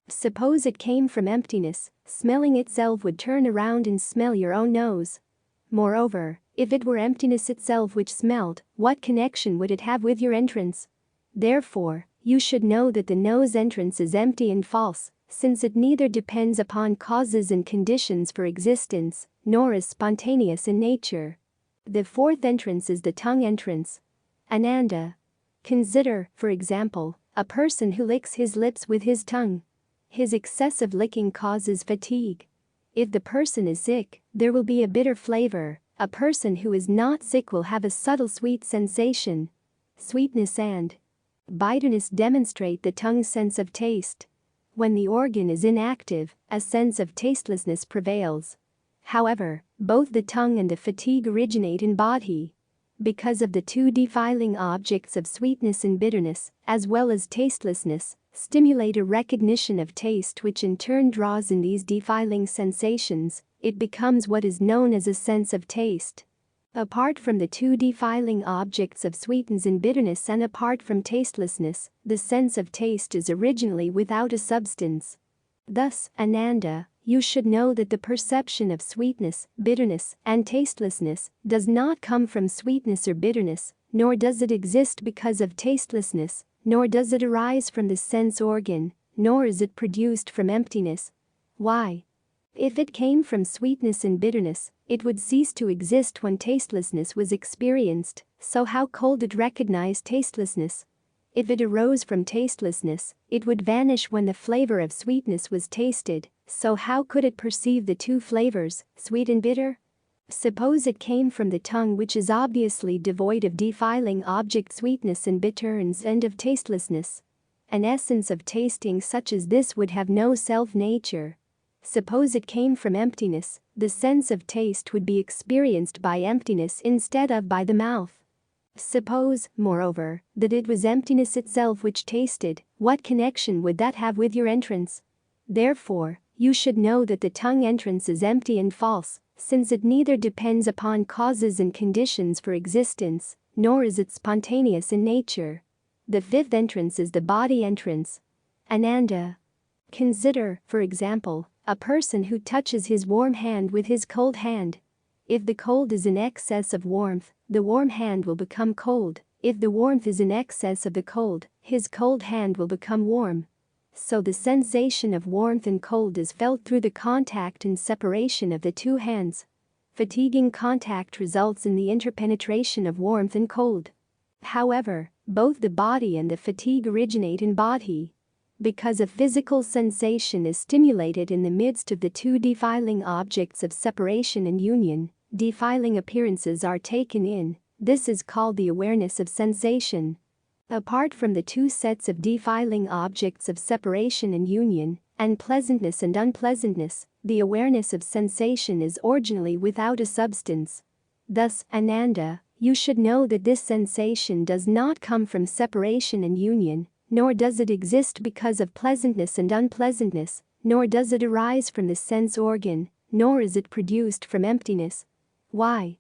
Suppose it came from emptiness, smelling itself would turn around and smell your own nose. Moreover, if it were emptiness itself which smelled, what connection would it have with your entrance? Therefore, you should know that the nose entrance is empty and false, since it neither depends upon causes and conditions for existence, nor is spontaneous in nature. The fourth entrance is the tongue entrance. Ananda. Consider, for example, a person who licks his lips with his tongue. His excessive licking causes fatigue. If the person is sick, there will be a bitter flavor. A person who is not sick will have a subtle sweet sensation. Sweetness and bitterness demonstrate the tongue's sense of taste. When the organ is inactive, a sense of tastelessness prevails. However, both the tongue and the fatigue originate in body. Because of the two defiling objects of sweetness and bitterness, as well as tastelessness, stimulate a recognition of taste which in turn draws in these defiling sensations, it becomes what is known as a sense of taste. Apart from the two defiling objects of sweetness and bitterness and apart from tastelessness, the sense of taste is originally without a substance. Thus, Ananda, you should know that the perception of sweetness, bitterness, and tastelessness does not come from sweetness or bitterness, nor does it exist because of tastelessness, nor does it arise from the sense organ, nor is it produced from emptiness. Why? If it came from sweetness and bitterness, it would cease to exist when tastelessness was experienced, so how could it recognize tastelessness? If it arose from tastelessness, it would vanish when the flavor of sweetness was tasted, so how could it perceive the two flavors, sweet and bitter? Suppose it came from the tongue which is obviously devoid of defiling object sweetness and bitterness and of tastelessness. An essence of tasting such as this would have no self-nature. Suppose it came from emptiness, the sense of taste would be experienced by emptiness instead of by the mouth. Suppose, moreover, that it was emptiness itself which tasted, what connection would that have with your entrance? Therefore, you should know that the tongue entrance is empty and false, since it neither depends upon causes and conditions for existence, nor is it spontaneous in nature. The fifth entrance is the body entrance. Ananda. Consider, for example, a person who touches his warm hand with his cold hand. If the cold is in excess of warmth, the warm hand will become cold. If the warmth is in excess of the cold, his cold hand will become warm. So the sensation of warmth and cold is felt through the contact and separation of the two hands. Fatiguing contact results in the interpenetration of warmth and cold. However, both the body and the fatigue originate in body. Because a physical sensation is stimulated in the midst of the two defiling objects of separation and union, defiling appearances are taken in. This is called the awareness of sensation. Apart from the two sets of defiling objects of separation and union, and pleasantness and unpleasantness, the awareness of sensation is originally without a substance. Thus, Ananda, you should know that this sensation does not come from separation and union, nor does it exist because of pleasantness and unpleasantness, nor does it arise from the sense organ, nor is it produced from emptiness. Why?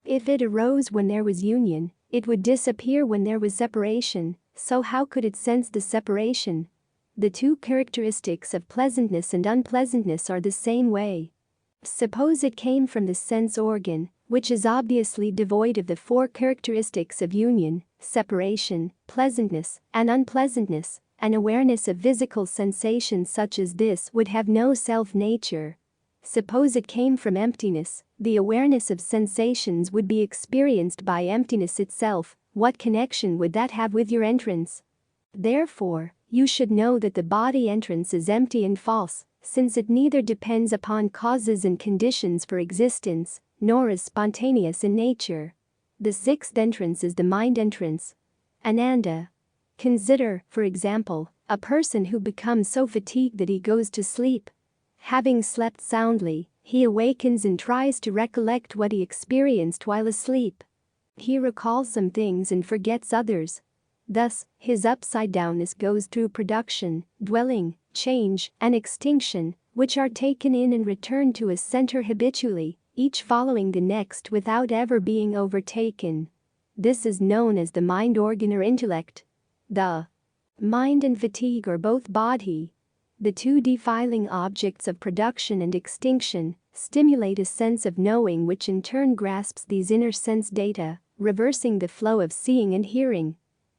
If it arose when there was union, it would disappear when there was separation, so how could it sense the separation? The two characteristics of pleasantness and unpleasantness are the same way. Suppose it came from the sense organ, which is obviously devoid of the four characteristics of union, separation, pleasantness, and unpleasantness. An awareness of physical sensations such as this would have no self-nature. Suppose it came from emptiness, the awareness of sensations would be experienced by emptiness itself. What connection would that have with your entrance? Therefore, you should know that the body entrance is empty and false, since it neither depends upon causes and conditions for existence, nor is spontaneous in nature. The sixth entrance is the mind entrance. Ananda. Consider, for example, a person who becomes so fatigued that he goes to sleep. Having slept soundly, he awakens and tries to recollect what he experienced while asleep. He recalls some things and forgets others. Thus, his upside-downness goes through production, dwelling, change, and extinction, which are taken in and returned to a center habitually, each following the next without ever being overtaken. This is known as the mind organ or intellect. The mind and fatigue are both bodhi. The two defiling objects of production and extinction stimulate a sense of knowing which in turn grasps these inner sense data, reversing the flow of seeing and hearing.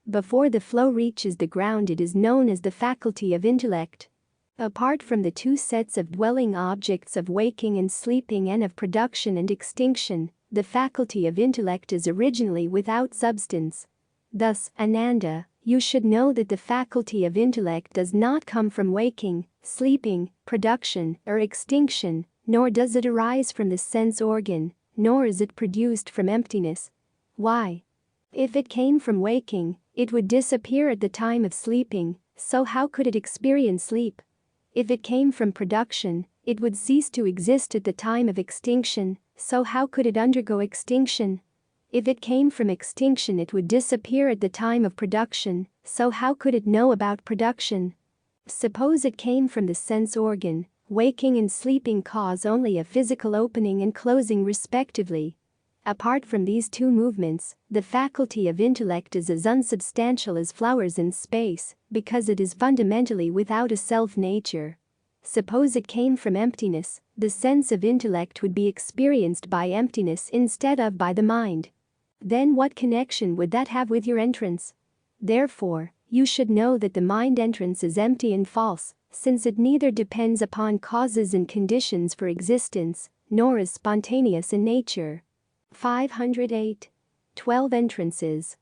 Before the flow reaches the ground, it is known as the faculty of intellect. Apart from the two sets of dwelling objects of waking and sleeping and of production and extinction, the faculty of intellect is originally without substance. Thus, Ananda, you should know that the faculty of intellect does not come from waking, sleeping, production, or extinction, nor does it arise from the sense organ, nor is it produced from emptiness. Why? If it came from waking, it would disappear at the time of sleeping, so how could it experience sleep? If it came from production, it would cease to exist at the time of extinction, so how could it undergo extinction? If it came from extinction, it would disappear at the time of production, so how could it know about production? Suppose it came from the sense organ, waking and sleeping cause only a physical opening and closing respectively. Apart from these two movements, the faculty of intellect is as unsubstantial as flowers in space, because it is fundamentally without a self-nature. Suppose it came from emptiness, the sense of intellect would be experienced by emptiness instead of by the mind. Then what connection would that have with your entrance? Therefore, you should know that the mind entrance is empty and false, since it neither depends upon causes and conditions for existence, nor is spontaneous in nature. 508. 12 entrances.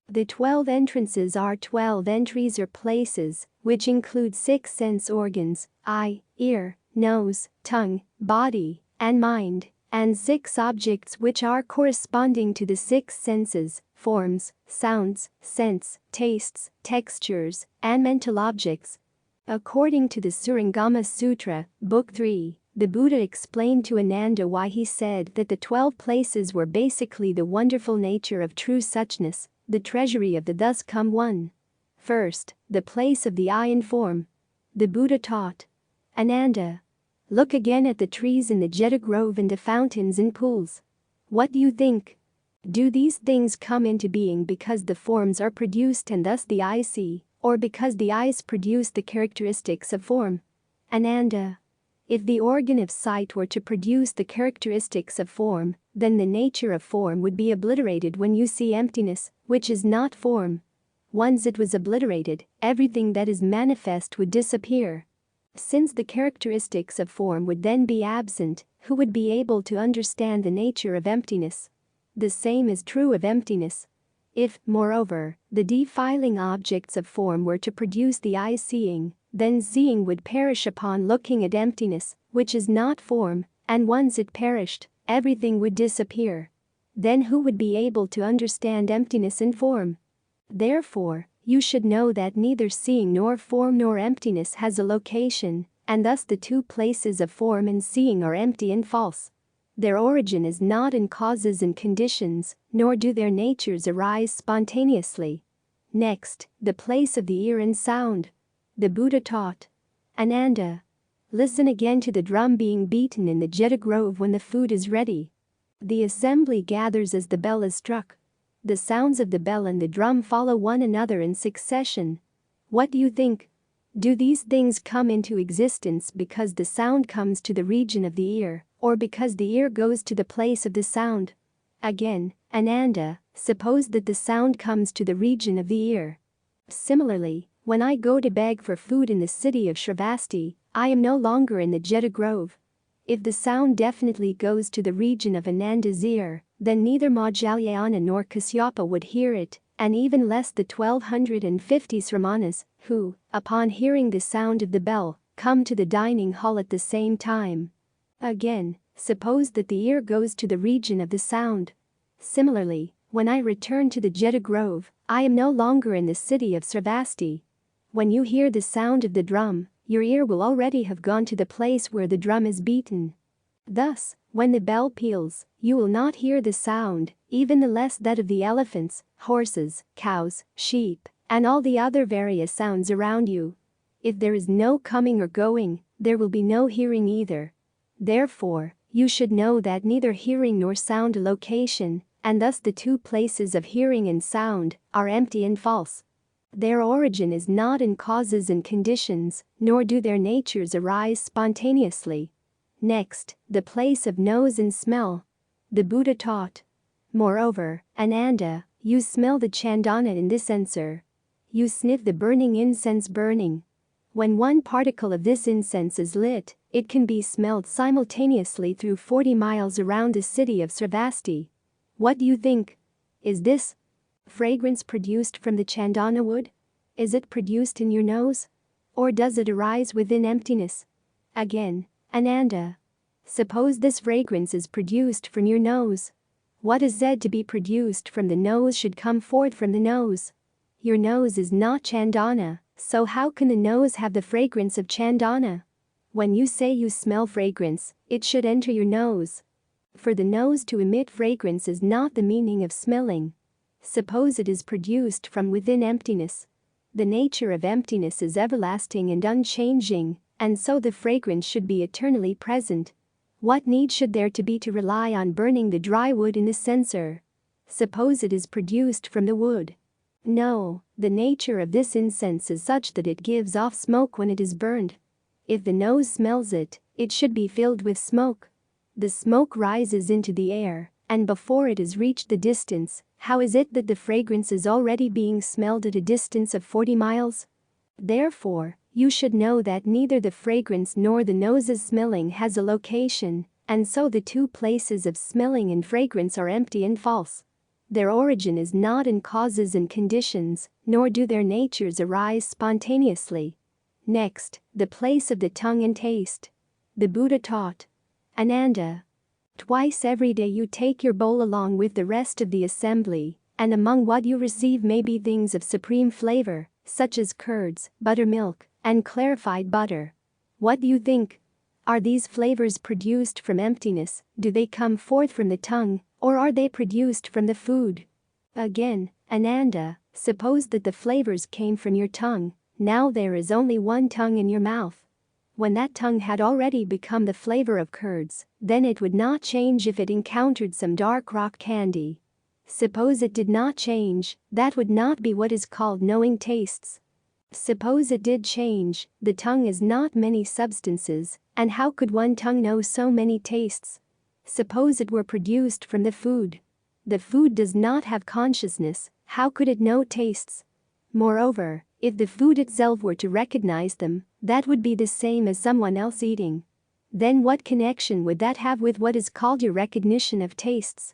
The 12 entrances are 12 entries or places, which include 6 sense organs, eye, ear, nose, tongue, body, and mind, and 6 objects which are corresponding to the 6 senses, forms, sounds, scents, tastes, textures, and mental objects. According to the Surangama Sutra, Book 3, the Buddha explained to Ananda why he said that the 12 places were basically the wonderful nature of true suchness, the treasury of the thus come one. First, the place of the eye and form. The Buddha taught, Ananda, look again at the trees in the Jeta grove and the fountains and pools. What do you think? Do these things come into being because the forms are produced and thus the eye see, or because the eyes produce the characteristics of form? Ananda, if the organ of sight were to produce the characteristics of form, then the nature of form would be obliterated when you see emptiness, which is not form. Once it was obliterated, everything that is manifest would disappear. Since the characteristics of form would then be absent, who would be able to understand the nature of emptiness? The same is true of emptiness. If, moreover, the defiling objects of form were to produce the eye seeing, then seeing would perish upon looking at emptiness, which is not form, and once it perished, everything would disappear. Then who would be able to understand emptiness and form? Therefore, you should know that neither seeing nor form nor emptiness has a location, and thus the two places of form and seeing are empty and false. Their origin is not in causes and conditions, nor do their natures arise spontaneously. Next, the place of the ear and sound. The Buddha taught, Ananda, listen again to the drum being beaten in the Jeta grove when the food is ready. The assembly gathers as the bell is struck. The sounds of the bell and the drum follow one another in succession. What do you think? Do these things come into existence because the sound comes to the region of the ear, or because the ear goes to the place of the sound? Again, Ananda, suppose that the sound comes to the region of the ear. Similarly, when I go to beg for food in the city of Shravasti, I am no longer in the Jeta grove. If the sound definitely goes to the region of Ananda's ear, then neither Moggallana nor Kasyapa would hear it, and even less the 1250 sramanas, who, upon hearing the sound of the bell, come to the dining hall at the same time. Again, suppose that the ear goes to the region of the sound. Similarly, when I return to the Jeddah Grove, I am no longer in the city of Sravasti. When you hear the sound of the drum, your ear will already have gone to the place where the drum is beaten. Thus, when the bell peals, you will not hear the sound, even the less that of the elephants, horses, cows, sheep, and all the other various sounds around you. If there is no coming or going, there will be no hearing either. Therefore, you should know that neither hearing nor sound location, and thus the two places of hearing and sound, are empty and false. Their origin is not in causes and conditions, nor do their natures arise spontaneously. Next, the place of nose and smell. The Buddha taught. Moreover, Ananda, you smell the chandana in this censer. You sniff the burning incense burning. When one particle of this incense is lit, it can be smelled simultaneously through 40 miles around the city of Sravasti. What do you think? Is this fragrance produced from the chandana wood? Is it produced in your nose? Or does it arise within emptiness? Again, Ananda, suppose this fragrance is produced from your nose. What is said to be produced from the nose should come forth from the nose. Your nose is not chandana, so how can the nose have the fragrance of chandana? When you say you smell fragrance, it should enter your nose. For the nose to emit fragrance is not the meaning of smelling. Suppose it is produced from within emptiness. The nature of emptiness is everlasting and unchanging, and so the fragrance should be eternally present. What need should there to be to rely on burning the dry wood in the censer? Suppose it is produced from the wood. No, the nature of this incense is such that it gives off smoke when it is burned. If the nose smells it, it should be filled with smoke. The smoke rises into the air, and before it has reached the distance, how is it that the fragrance is already being smelled at a distance of 40 miles? Therefore, you should know that neither the fragrance nor the nose's smelling has a location, and so the two places of smelling and fragrance are empty and false. Their origin is not in causes and conditions, nor do their natures arise spontaneously. Next, the place of the tongue and taste. The Buddha taught. Ananda, twice every day you take your bowl along with the rest of the assembly, and among what you receive may be things of supreme flavor, such as curds, buttermilk, and clarified butter. What do you think? Are these flavors produced from emptiness? Do they come forth from the tongue, or are they produced from the food? Again, Ananda, suppose that the flavors came from your tongue. Now there is only one tongue in your mouth. When that tongue had already become the flavor of curds, then it would not change if it encountered some dark rock candy. Suppose it did not change, that would not be what is called knowing tastes. Suppose it did change, the tongue is not many substances, and how could one tongue know so many tastes? Suppose it were produced from the food. The food does not have consciousness, how could it know tastes? Moreover, if the food itself were to recognize them, that would be the same as someone else eating. Then what connection would that have with what is called your recognition of tastes?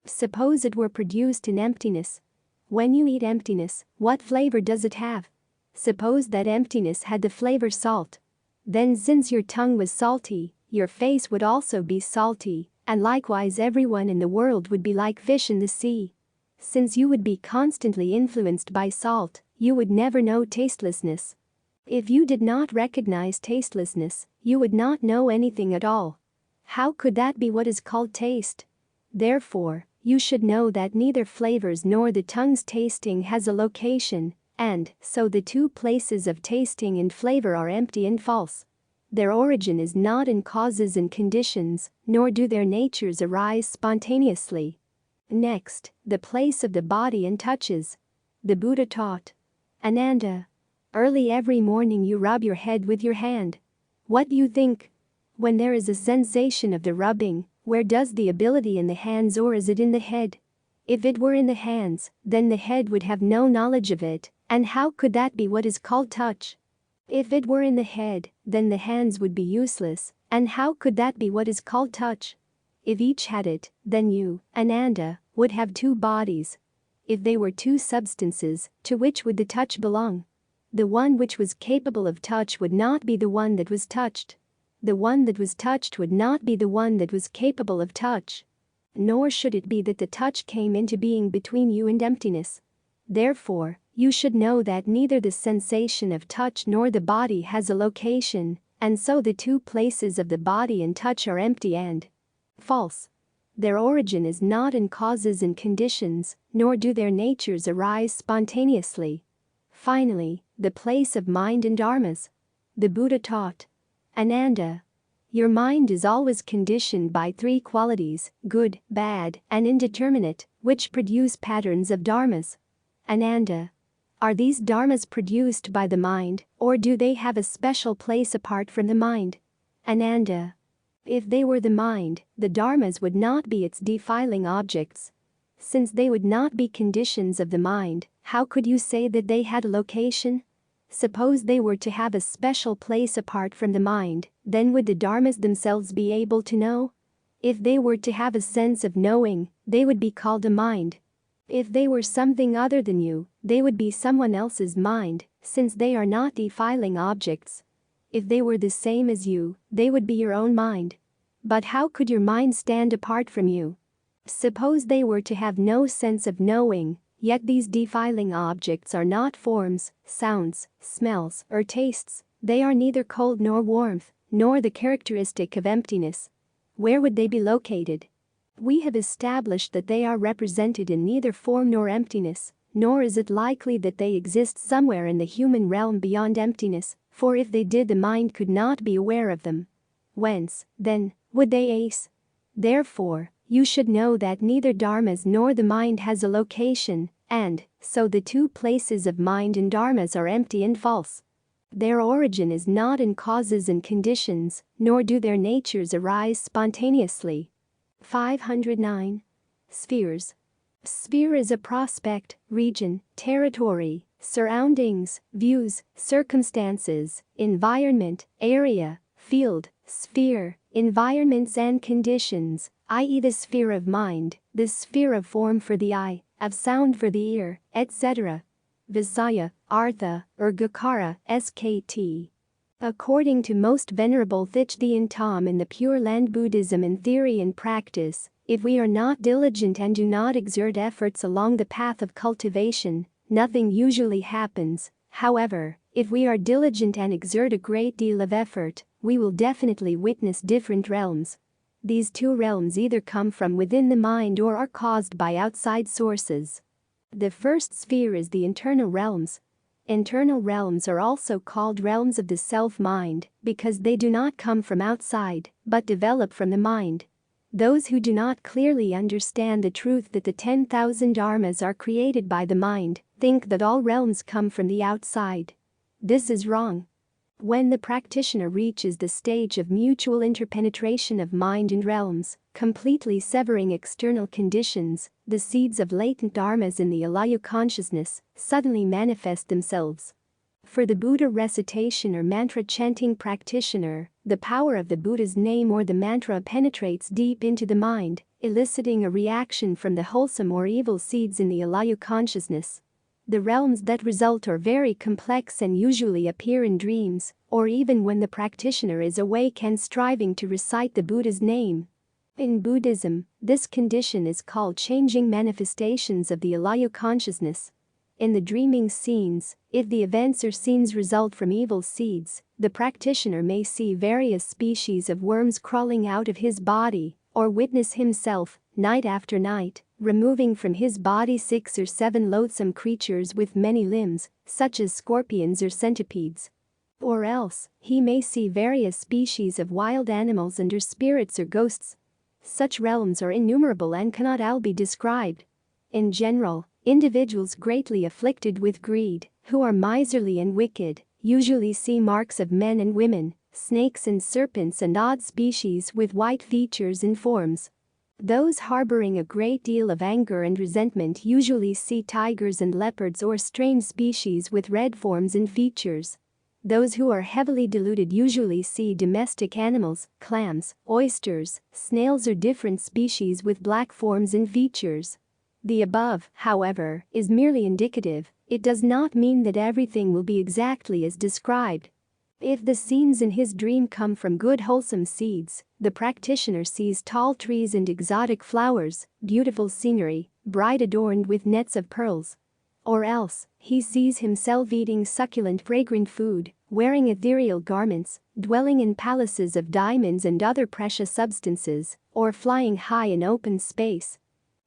Suppose it were produced in emptiness. When you eat emptiness, what flavor does it have? Suppose that emptiness had the flavor salt. Then since your tongue was salty, your face would also be salty, and likewise everyone in the world would be like fish in the sea. Since you would be constantly influenced by salt, you would never know tastelessness. If you did not recognize tastelessness, you would not know anything at all. How could that be what is called taste? Therefore, you should know that neither flavors nor the tongue's tasting has a location, and so the two places of tasting and flavor are empty and false. Their origin is not in causes and conditions, nor do their natures arise spontaneously. Next, the place of the body and touches. The Buddha taught. Ananda, early every morning you rub your head with your hand. What do you think? When there is a sensation of the rubbing, where does the ability in the hands, or is it in the head? If it were in the hands, then the head would have no knowledge of it, and how could that be what is called touch? If it were in the head, then the hands would be useless, and how could that be what is called touch? If each had it, then you, Ananda, would have two bodies. If they were two substances, to which would the touch belong? The one which was capable of touch would not be the one that was touched. The one that was touched would not be the one that was capable of touch. Nor should it be that the touch came into being between you and emptiness. Therefore, you should know that neither the sensation of touch nor the body has a location, and so the two places of the body and touch are empty and false. Their origin is not in causes and conditions, nor do their natures arise spontaneously. Finally, the place of mind in dharmas. The Buddha taught, Ananda, your mind is always conditioned by three qualities, good, bad, and indeterminate, which produce patterns of dharmas. Ananda, are these dharmas produced by the mind, or do they have a special place apart from the mind? Ananda, if they were the mind, the dharmas would not be its defiling objects. Since they would not be conditions of the mind, how could you say that they had a location? Suppose they were to have a special place apart from the mind, then would the dharmas themselves be able to know? If they were to have a sense of knowing, they would be called a mind. If they were something other than you, they would be someone else's mind, since they are not defiling objects. If they were the same as you, they would be your own mind. But how could your mind stand apart from you? Suppose they were to have no sense of knowing, yet these defiling objects are not forms, sounds, smells, or tastes, they are neither cold nor warmth, nor the characteristic of emptiness. Where would they be located? We have established that they are represented in neither form nor emptiness, nor is it likely that they exist somewhere in the human realm beyond emptiness, for if they did the mind could not be aware of them. Whence, then, would they ace? Therefore, you should know that neither dharmas nor the mind has a location, and, so the two places of mind and dharmas are empty and false. Their origin is not in causes and conditions, nor do their natures arise spontaneously. 509. Spheres. Sphere is a prospect, region, territory, surroundings, views, circumstances, environment, area, field, sphere, environments and conditions, i.e. the sphere of mind, the sphere of form for the eye, of sound for the ear, etc. Visaya, Artha, or Gakara, SKT. According to Most Venerable Thien Phuc in the Pure Land Buddhism in theory and practice, if we are not diligent and do not exert efforts along the path of cultivation, nothing usually happens. However, if we are diligent and exert a great deal of effort, we will definitely witness different realms. These two realms either come from within the mind or are caused by outside sources. The first sphere is the internal realms. Internal realms are also called realms of the self-mind because they do not come from outside, but develop from the mind. Those who do not clearly understand the truth that the 10,000 dharmas are created by the mind think that all realms come from the outside. This is wrong. When the practitioner reaches the stage of mutual interpenetration of mind and realms, completely severing external conditions, the seeds of latent dharmas in the alayu consciousness suddenly manifest themselves. For the Buddha recitation or mantra chanting practitioner, the power of the Buddha's name or the mantra penetrates deep into the mind, eliciting a reaction from the wholesome or evil seeds in the alayu consciousness. The realms that result are very complex and usually appear in dreams, or even when the practitioner is awake and striving to recite the Buddha's name. In Buddhism, this condition is called changing manifestations of the alayu consciousness. In the dreaming scenes, if the events or scenes result from evil seeds, the practitioner may see various species of worms crawling out of his body, or witness himself, night after night, removing from his body 6 or 7 loathsome creatures with many limbs, such as scorpions or centipedes. Or else, he may see various species of wild animals under spirits or ghosts. Such realms are innumerable and cannot all be described. In general, individuals greatly afflicted with greed, who are miserly and wicked, usually see marks of men and women, snakes and serpents and odd species with white features and forms. Those harboring a great deal of anger and resentment usually see tigers and leopards or strange species with red forms and features. Those who are heavily deluded usually see domestic animals, clams, oysters, snails or different species with black forms and features. The above, however, is merely indicative. It does not mean that everything will be exactly as described. If the scenes in his dream come from good wholesome seeds, the practitioner sees tall trees and exotic flowers, beautiful scenery, bright adorned with nets of pearls. Or else, he sees himself eating succulent fragrant food, wearing ethereal garments, dwelling in palaces of diamonds and other precious substances, or flying high in open space.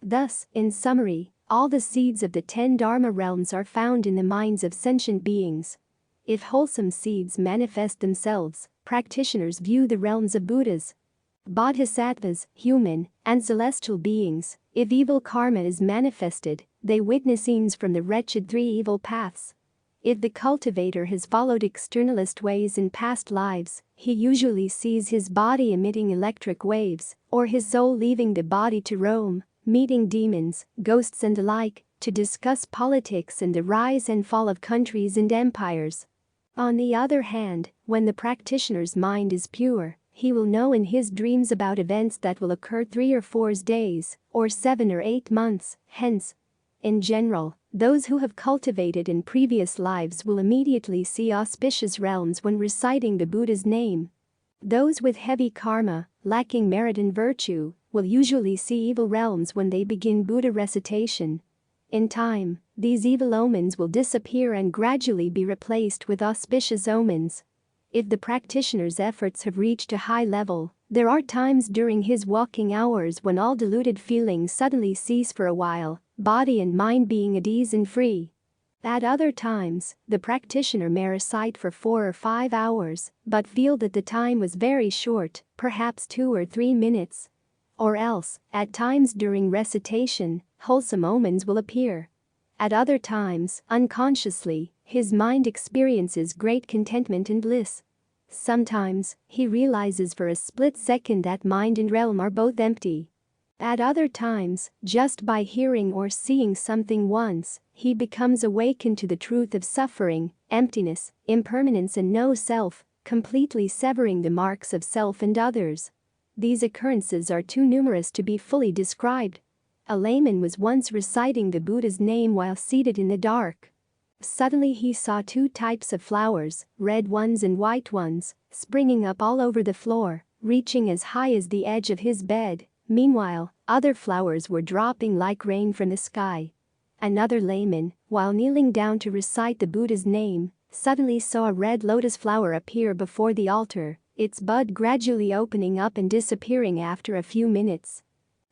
Thus, in summary, all the seeds of the 10 Dharma realms are found in the minds of sentient beings. If wholesome seeds manifest themselves, practitioners view the realms of Buddhas, Bodhisattvas, human, and celestial beings. If evil karma is manifested, they witness scenes from the wretched 3 evil paths. If the cultivator has followed externalist ways in past lives, he usually sees his body emitting electric waves, or his soul leaving the body to roam, meeting demons, ghosts and the like, to discuss politics and the rise and fall of countries and empires. On the other hand, when the practitioner's mind is pure, he will know in his dreams about events that will occur 3 or 4 days, or 7 or 8 months hence. In general, those who have cultivated in previous lives will immediately see auspicious realms when reciting the Buddha's name. Those with heavy karma, lacking merit and virtue, will usually see evil realms when they begin Buddha recitation. In time, these evil omens will disappear and gradually be replaced with auspicious omens. If the practitioner's efforts have reached a high level, there are times during his walking hours when all deluded feelings suddenly cease for a while, body and mind being at ease and free. At other times, the practitioner may recite for 4 or 5 hours, but feel that the time was very short, perhaps 2 or 3 minutes. Or else, at times during recitation, wholesome omens will appear. At other times, unconsciously, his mind experiences great contentment and bliss. Sometimes, he realizes for a split second that mind and realm are both empty. At other times, just by hearing or seeing something once, he becomes awakened to the truth of suffering, emptiness, impermanence and no self, completely severing the marks of self and others. These occurrences are too numerous to be fully described. A layman was once reciting the Buddha's name while seated in the dark. Suddenly he saw 2 types of flowers, red ones and white ones, springing up all over the floor, reaching as high as the edge of his bed. Meanwhile, other flowers were dropping like rain from the sky. Another layman, while kneeling down to recite the Buddha's name, suddenly saw a red lotus flower appear before the altar, its bud gradually opening up and disappearing after a few minutes.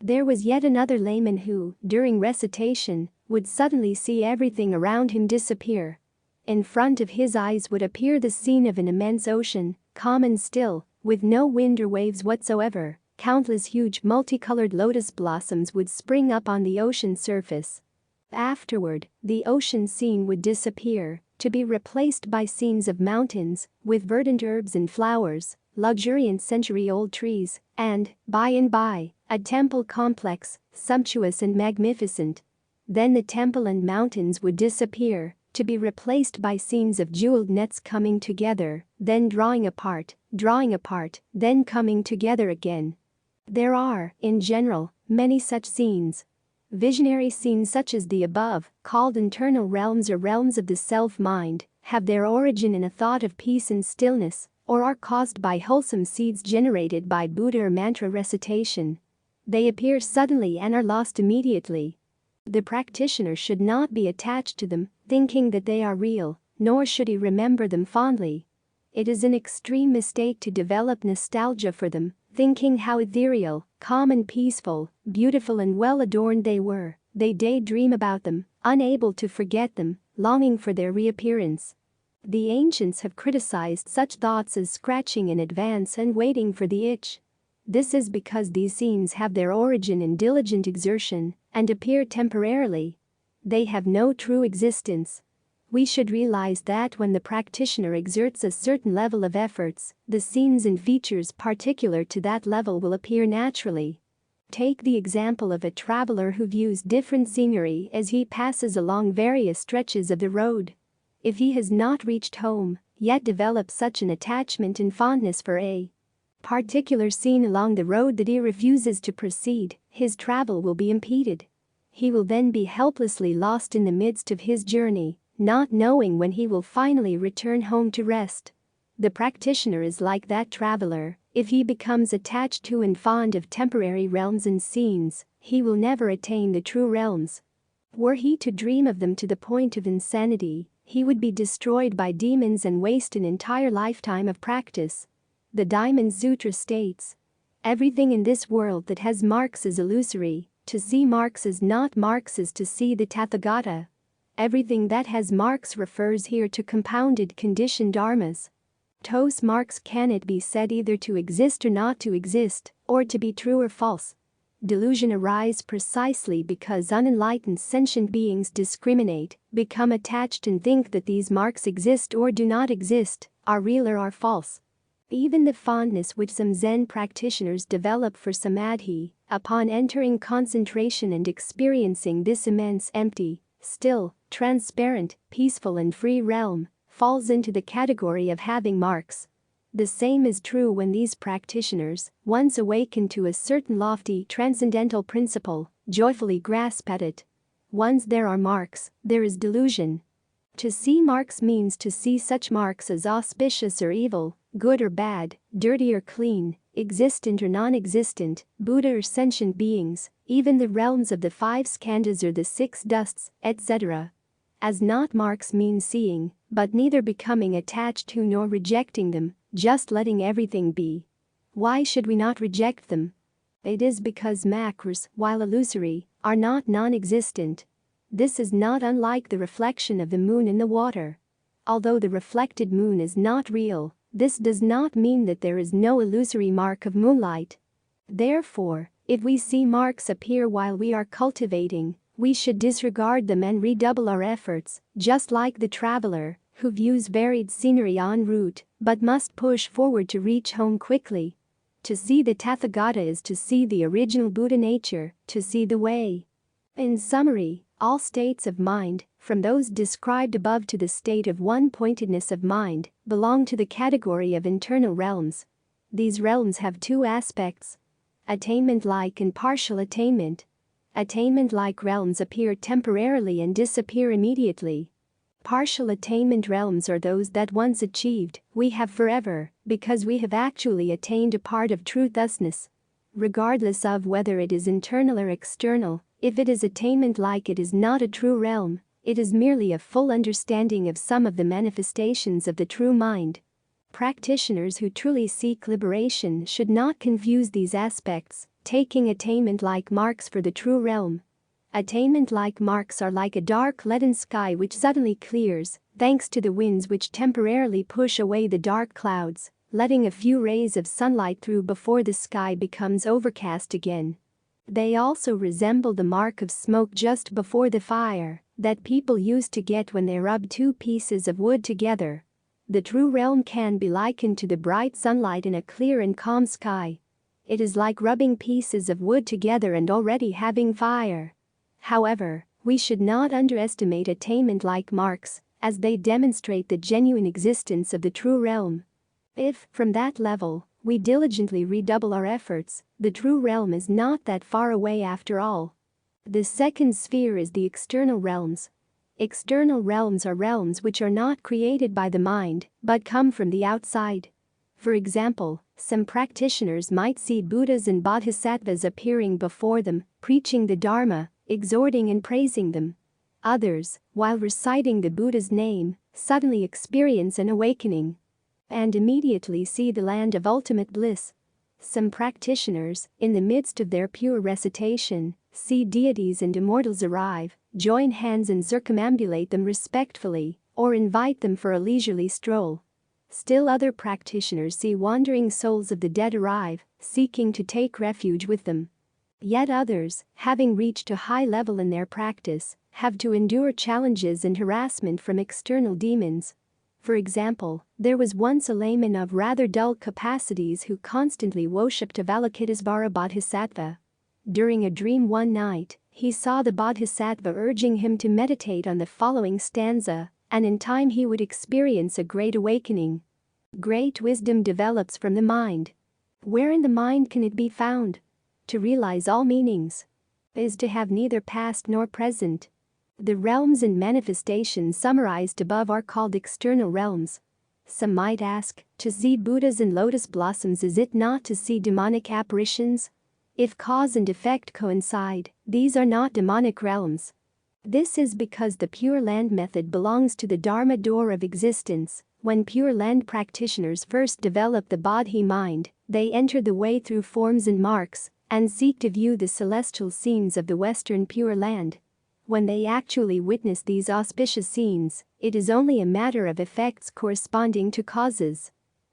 There was yet another layman who, during recitation, would suddenly see everything around him disappear. In front of his eyes would appear the scene of an immense ocean, calm and still, with no wind or waves whatsoever. Countless huge multicolored lotus blossoms would spring up on the ocean surface. Afterward, the ocean scene would disappear, to be replaced by scenes of mountains, with verdant herbs and flowers, luxuriant century-old trees, and, by and by, a temple complex, sumptuous and magnificent. Then the temple and mountains would disappear, to be replaced by scenes of jeweled nets coming together, then drawing apart, then coming together again. There are, in general, many such scenes. Visionary scenes such as the above, called internal realms or realms of the self-mind, have their origin in a thought of peace and stillness, or are caused by wholesome seeds generated by Buddha or mantra recitation. They appear suddenly and are lost immediately. The practitioner should not be attached to them, thinking that they are real, nor should he remember them fondly. It is an extreme mistake to develop nostalgia for them, thinking how ethereal, calm and peaceful, beautiful and well-adorned they were. They daydream about them, unable to forget them, longing for their reappearance. The ancients have criticized such thoughts as scratching in advance and waiting for the itch. This is because these scenes have their origin in diligent exertion and appear temporarily. They have no true existence. We should realize that when the practitioner exerts a certain level of efforts, the scenes and features particular to that level will appear naturally. Take the example of a traveler who views different scenery as he passes along various stretches of the road. If he has not reached home, yet develops such an attachment and fondness for a particular scene along the road that he refuses to proceed, his travel will be impeded. He will then be helplessly lost in the midst of his journey, not knowing when he will finally return home to rest. The practitioner is like that traveler. If he becomes attached to and fond of temporary realms and scenes, he will never attain the true realms. Were he to dream of them to the point of insanity, he would be destroyed by demons and waste an entire lifetime of practice. The Diamond Sutra states, "Everything in this world that has marks is illusory. To see marks is not marks is to see the Tathagata." Everything that has marks refers here to compounded conditioned dharmas. Those marks cannot be said either to exist or not to exist, or to be true or false. Delusion arises precisely because unenlightened sentient beings discriminate, become attached and think that these marks exist or do not exist, are real or are false. Even the fondness which some Zen practitioners develop for samadhi, upon entering concentration and experiencing this immense empty, still, transparent, peaceful and free realm, falls into the category of having marks. The same is true when these practitioners, once awakened to a certain lofty transcendental principle, joyfully grasp at it. Once there are marks, there is delusion. To see marks means to see such marks as auspicious or evil, good or bad, dirty or clean, existent or non-existent, Buddha or sentient beings, even the realms of the 5 skandhas or the 6 dusts, etc. As not marks mean seeing, but neither becoming attached to nor rejecting them, just letting everything be. Why should we not reject them? It is because marks, while illusory, are not non-existent. This is not unlike the reflection of the moon in the water. Although the reflected moon is not real, this does not mean that there is no illusory mark of moonlight. Therefore, if we see marks appear while we are cultivating, we should disregard them and redouble our efforts, just like the traveler who views varied scenery en route but must push forward to reach home quickly. To see the Tathagata is to see the original Buddha nature, to see the way. In summary, all states of mind, from those described above to the state of one-pointedness of mind, belong to the category of internal realms. These realms have 2 aspects: attainment-like and partial attainment. Attainment-like realms appear temporarily and disappear immediately. Partial attainment realms are those that once achieved, we have forever, because we have actually attained a part of true thusness. Regardless of whether it is internal or external, if it is attainment-like, it is not a true realm, it is merely a full understanding of some of the manifestations of the true mind. Practitioners who truly seek liberation should not confuse these aspects, taking attainment-like marks for the true realm. Attainment-like marks are like a dark leaden sky which suddenly clears, thanks to the winds which temporarily push away the dark clouds, letting a few rays of sunlight through before the sky becomes overcast again. They also resemble the mark of smoke just before the fire that people use to get when they rub 2 pieces of wood together. The true realm can be likened to the bright sunlight in a clear and calm sky. It is like rubbing pieces of wood together and already having fire. However, we should not underestimate attainment-like marks, as they demonstrate the genuine existence of the true realm. If, from that level, we diligently redouble our efforts, the true realm is not that far away after all. The second sphere is the external realms. External realms are realms which are not created by the mind, but come from the outside. For example, some practitioners might see Buddhas and Bodhisattvas appearing before them, preaching the Dharma, exhorting and praising them. Others, while reciting the Buddha's name, suddenly experience an awakening and immediately see the land of ultimate bliss. Some practitioners, in the midst of their pure recitation, see deities and immortals arrive, join hands and circumambulate them respectfully, or invite them for a leisurely stroll. Still other practitioners see wandering souls of the dead arrive, seeking to take refuge with them. Yet others, having reached a high level in their practice, have to endure challenges and harassment from external demons. For example, there was once a layman of rather dull capacities who constantly worshipped Avalokitesvara Bodhisattva. During a dream one night, he saw the Bodhisattva urging him to meditate on the following stanza, and in time he would experience a great awakening. Great wisdom develops from the mind. Where in the mind can it be found? To realize all meanings. is to have neither past nor present. The realms and manifestations summarized above are called external realms. Some might ask, to see Buddhas and lotus blossoms, is it not to see demonic apparitions? If cause and effect coincide, these are not demonic realms. This is because the Pure Land method belongs to the Dharma door of existence. When Pure Land practitioners first develop the Bodhi mind, they enter the way through forms and marks, and seek to view the celestial scenes of the Western Pure Land. When they actually witness these auspicious scenes, it is only a matter of effects corresponding to causes.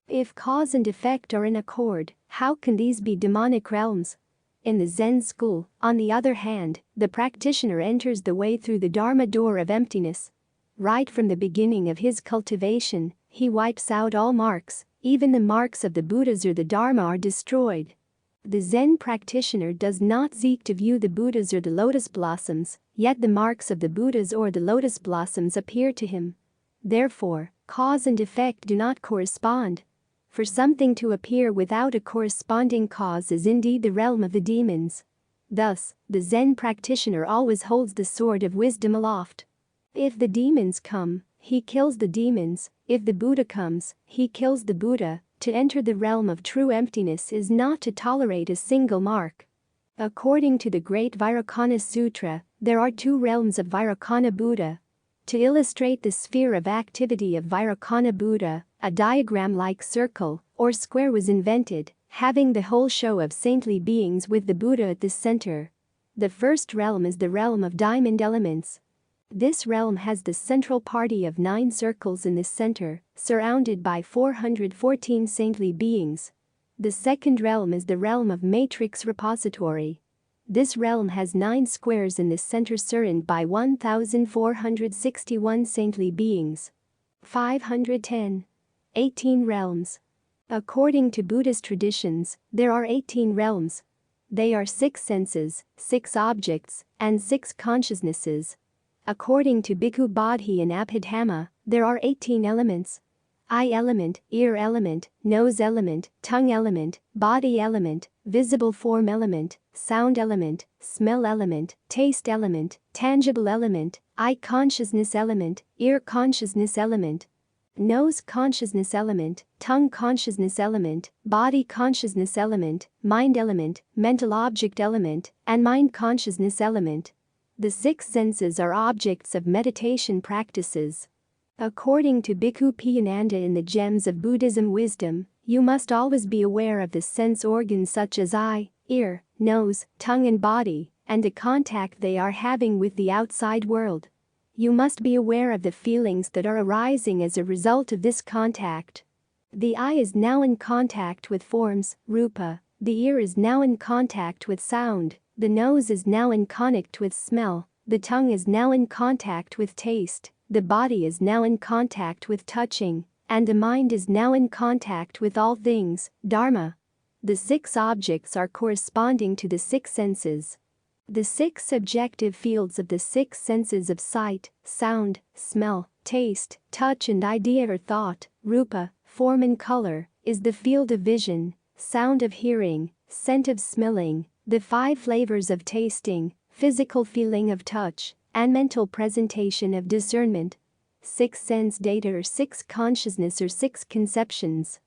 If cause and effect are in accord, how can these be demonic realms? In the Zen school, on the other hand, the practitioner enters the way through the Dharma door of emptiness. Right from the beginning of his cultivation, he wipes out all marks, even the marks of the Buddhas or the Dharma are destroyed. The Zen practitioner does not seek to view the Buddhas or the lotus blossoms, yet the marks of the Buddhas or the lotus blossoms appear to him. Therefore, cause and effect do not correspond. For something to appear without a corresponding cause is indeed the realm of the demons. Thus, the Zen practitioner always holds the sword of wisdom aloft. If the demons come, he kills the demons. If the Buddha comes, he kills the Buddha. To enter the realm of true emptiness is not to tolerate a single mark. According to the Great Vairocana Sutra, there are two realms of Vairocana Buddha. To illustrate the sphere of activity of Vairocana Buddha, a diagram-like circle or square was invented, having the whole show of saintly beings with the Buddha at the center. The first realm is the realm of diamond elements. This realm has the central party of 9 circles in the center, surrounded by 414 saintly beings. The second realm is the realm of matrix repository. This realm has 9 squares in the center surrounded by 1,461 saintly beings. 510. 18 realms. According to Buddhist traditions, there are 18 realms. They are 6 senses, 6 objects, and 6 consciousnesses. According to Bhikkhu Bodhi and Abhidhamma, there are 18 elements. Eye element, ear element, nose element, tongue element, body element, visible form element, sound element, smell element, taste element, tangible element, eye consciousness element, ear consciousness element, nose consciousness element, tongue consciousness element, body consciousness element, mind element, mental object element, and mind consciousness element. The 6 senses are objects of meditation practices. According to Bhikkhu Piyananda in the Gems of Buddhism Wisdom, you must always be aware of the sense organs such as eye, ear, nose, tongue and body, and the contact they are having with the outside world. You must be aware of the feelings that are arising as a result of this contact. The eye is now in contact with forms, rupa, the ear is now in contact with sound, the nose is now in contact with smell, the tongue is now in contact with taste, the body is now in contact with touching, and the mind is now in contact with all things, Dharma. The 6 objects are corresponding to the 6 senses. The 6 subjective fields of the 6 senses of sight, sound, smell, taste, touch and idea or thought, rupa, form and color, is the field of vision, sound of hearing, scent of smelling, the 5 flavors of tasting, physical feeling of touch, and mental presentation of discernment. 6 sense data or 6 consciousness or 6 conceptions.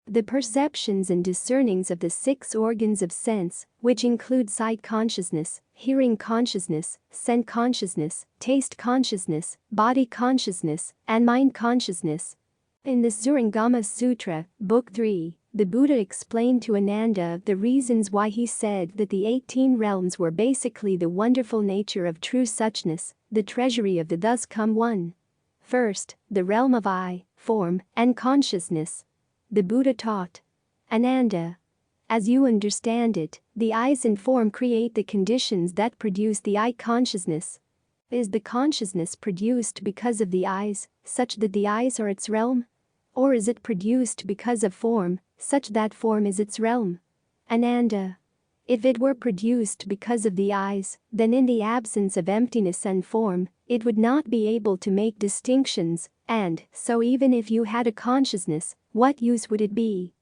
The perceptions and discernings of the 6 organs of sense, which include sight consciousness, hearing consciousness, scent consciousness, taste consciousness, body consciousness, and mind consciousness. In the Surangama Sutra, Book 3, the Buddha explained to Ananda the reasons why he said that the 18 realms were basically the wonderful nature of true suchness, the treasury of the thus come one. First, the realm of eye, form, and consciousness. The Buddha taught, Ananda, as you understand it, the eyes and form create the conditions that produce the eye consciousness. Is the consciousness produced because of the eyes, such that the eyes are its realm? Or is it produced because of form, such that form is its realm? Ananda, if it were produced because of the eyes, then in the absence of emptiness and form, it would not be able to make distinctions, and so even if you had a consciousness, what use would it be?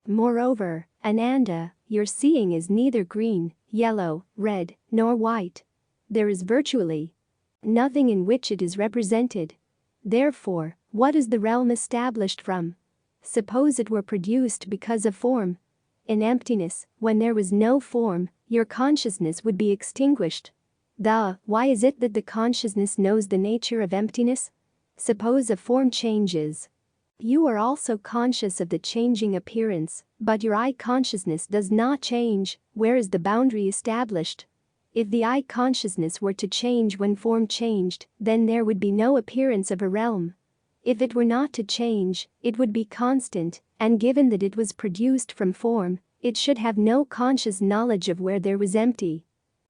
Moreover, Ananda, your seeing is neither green, yellow, red, nor white. There is virtually nothing in which it is represented. Therefore, what is the realm established from? Suppose it were produced because of form. In emptiness, when there was no form, your consciousness would be extinguished. Why is it that the consciousness knows the nature of emptiness? Suppose a form changes. You are also conscious of the changing appearance, but your eye consciousness does not change. Where is the boundary established? If the eye consciousness were to change when form changed, then there would be no appearance of a realm. If it were not to change, it would be constant, and given that it was produced from form, it should have no conscious knowledge of where there was empty.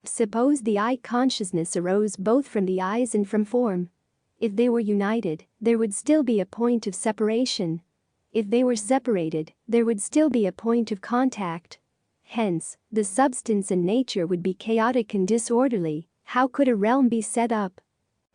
Suppose the eye consciousness arose both from the eyes and from form. If they were united, there would still be a point of separation. If they were separated, there would still be a point of contact. Hence, the substance and nature would be chaotic and disorderly. How could a realm be set up?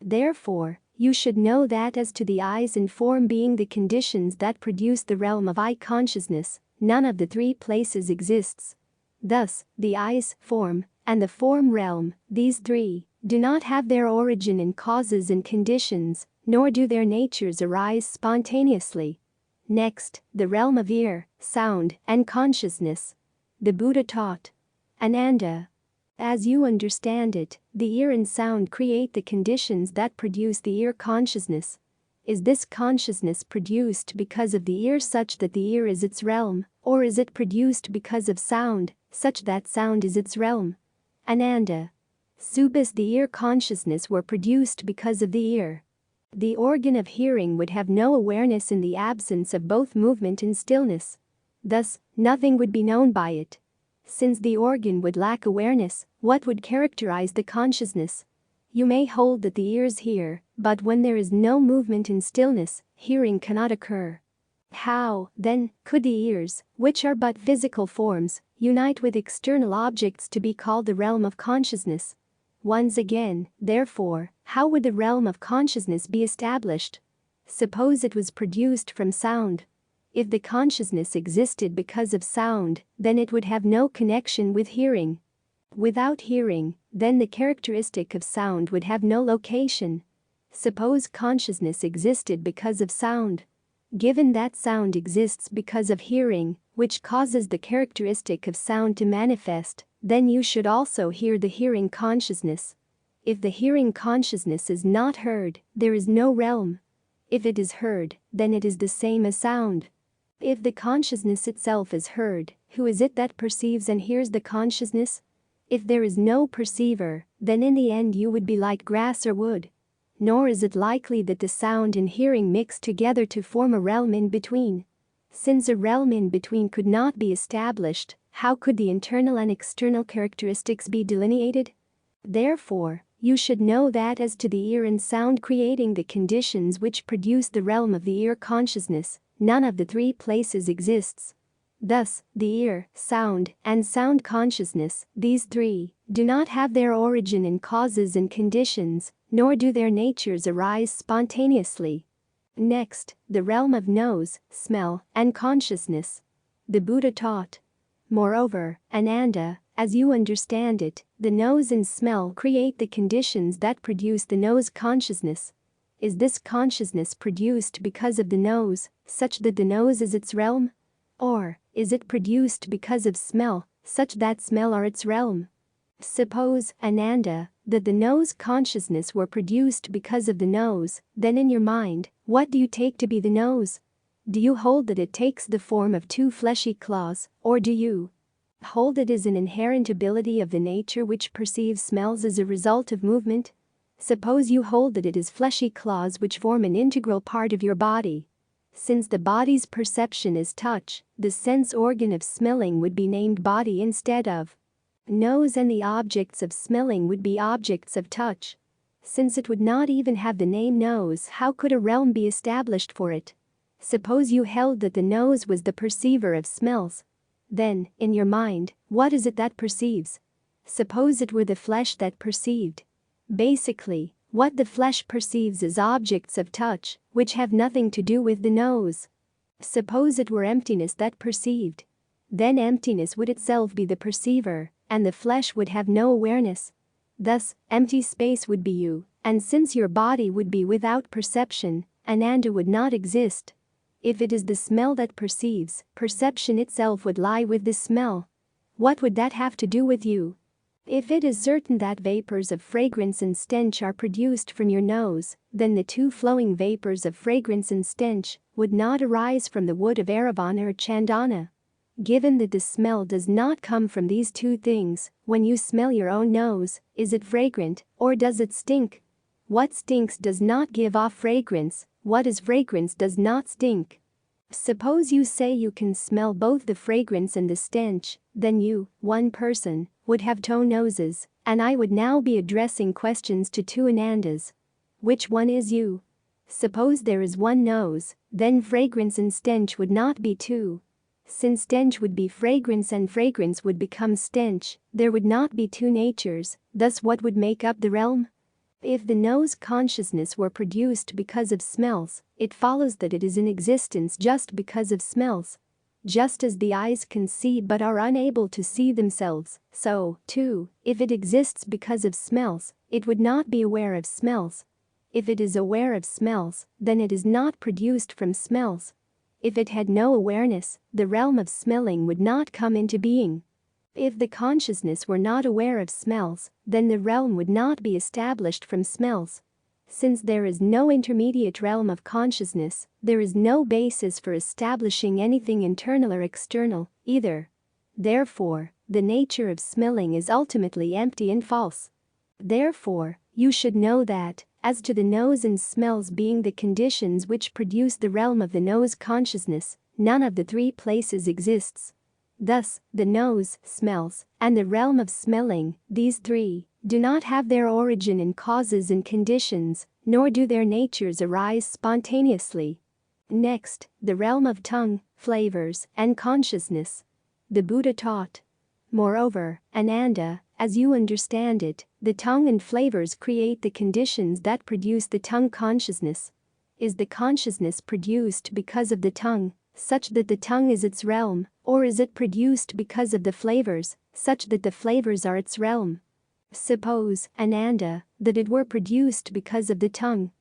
Therefore, you should know that as to the eyes and form being the conditions that produce the realm of eye consciousness, none of the three places exists. Thus, the eyes, form, and the form realm, these three, do not have their origin in causes and conditions, nor do their natures arise spontaneously. Next, the realm of ear, sound, and consciousness. The Buddha taught, Ananda, as you understand it, the ear and sound create the conditions that produce the ear consciousness. Is this consciousness produced because of the ear such that the ear is its realm, or is it produced because of sound, such that sound is its realm? Ananda, suppose the ear consciousness were produced because of the ear. The organ of hearing would have no awareness in the absence of both movement and stillness. Thus, nothing would be known by it. Since the organ would lack awareness, what would characterize the consciousness? You may hold that the ears hear, but when there is no movement and stillness, hearing cannot occur. How, then, could the ears, which are but physical forms, unite with external objects to be called the realm of consciousness? Once again, therefore, how would the realm of consciousness be established? Suppose it was produced from sound. If the consciousness existed because of sound, then it would have no connection with hearing. Without hearing, then the characteristic of sound would have no location. Suppose consciousness existed because of sound. Given that sound exists because of hearing, which causes the characteristic of sound to manifest, then you should also hear the hearing consciousness. If the hearing consciousness is not heard, there is no realm. If it is heard, then it is the same as sound. If the consciousness itself is heard, who is it that perceives and hears the consciousness? If there is no perceiver, then in the end you would be like grass or wood. Nor is it likely that the sound and hearing mix together to form a realm in between. Since a realm in between could not be established, how could the internal and external characteristics be delineated? Therefore, you should know that as to the ear and sound creating the conditions which produce the realm of the ear consciousness, none of the three places exists. Thus, the ear, sound, and sound consciousness, these three, do not have their origin in causes and conditions, nor do their natures arise spontaneously. Next, the realm of nose, smell, and consciousness. The Buddha taught, moreover, Ananda, as you understand it, the nose and smell create the conditions that produce the nose consciousness. Is this consciousness produced because of the nose, such that the nose is its realm? Or, is it produced because of smell, such that smell are its realm? Suppose, Ananda, that the nose consciousness were produced because of the nose, then in your mind, what do you take to be the nose? Do you hold that it takes the form of two fleshy claws, or do you hold it as an inherent ability of the nature which perceives smells as a result of movement? Suppose you hold that it is fleshy claws which form an integral part of your body. Since the body's perception is touch, the sense organ of smelling would be named body instead of nose, and the objects of smelling would be objects of touch. Since it would not even have the name nose, how could a realm be established for it? Suppose you held that the nose was the perceiver of smells. Then, in your mind, what is it that perceives? Suppose it were the flesh that perceived. Basically, what the flesh perceives is objects of touch, which have nothing to do with the nose. Suppose it were emptiness that perceived. Then emptiness would itself be the perceiver, and the flesh would have no awareness. Thus, empty space would be you, and since your body would be without perception, Ananda would not exist. If it is the smell that perceives, perception itself would lie with the smell. What would that have to do with you? If it is certain that vapors of fragrance and stench are produced from your nose, then the two flowing vapors of fragrance and stench would not arise from the wood of Aravana or Chandana. Given that the smell does not come from these two things, when you smell your own nose, is it fragrant, or does it stink? What stinks does not give off fragrance, what is fragrance does not stink. Suppose you say you can smell both the fragrance and the stench, then you, one person, would have two noses, and I would now be addressing questions to two Anandas. Which one is you? Suppose there is one nose, then fragrance and stench would not be two. Since stench would be fragrance and fragrance would become stench, there would not be two natures, thus what would make up the realm? If the nose consciousness were produced because of smells, it follows that it is in existence just because of smells. Just as the eyes can see but are unable to see themselves, so, too, if it exists because of smells, it would not be aware of smells. If it is aware of smells, then it is not produced from smells. If it had no awareness, the realm of smelling would not come into being. If the consciousness were not aware of smells, then the realm would not be established from smells. Since there is no intermediate realm of consciousness, there is no basis for establishing anything internal or external, either. Therefore, the nature of smelling is ultimately empty and false. Therefore, you should know that, as to the nose and smells being the conditions which produce the realm of the nose consciousness, none of the three places exists. Thus, the nose, smells, and the realm of smelling, these three, do not have their origin in causes and conditions, nor do their natures arise spontaneously. Next, the realm of tongue, flavors, and consciousness. The Buddha taught. Moreover, Ananda, as you understand it, the tongue and flavors create the conditions that produce the tongue consciousness. Is the consciousness produced because of the tongue, such that the tongue is its realm, or is it produced because of the flavors, such that the flavors are its realm? Suppose, Ananda, that it were produced because of the tongue.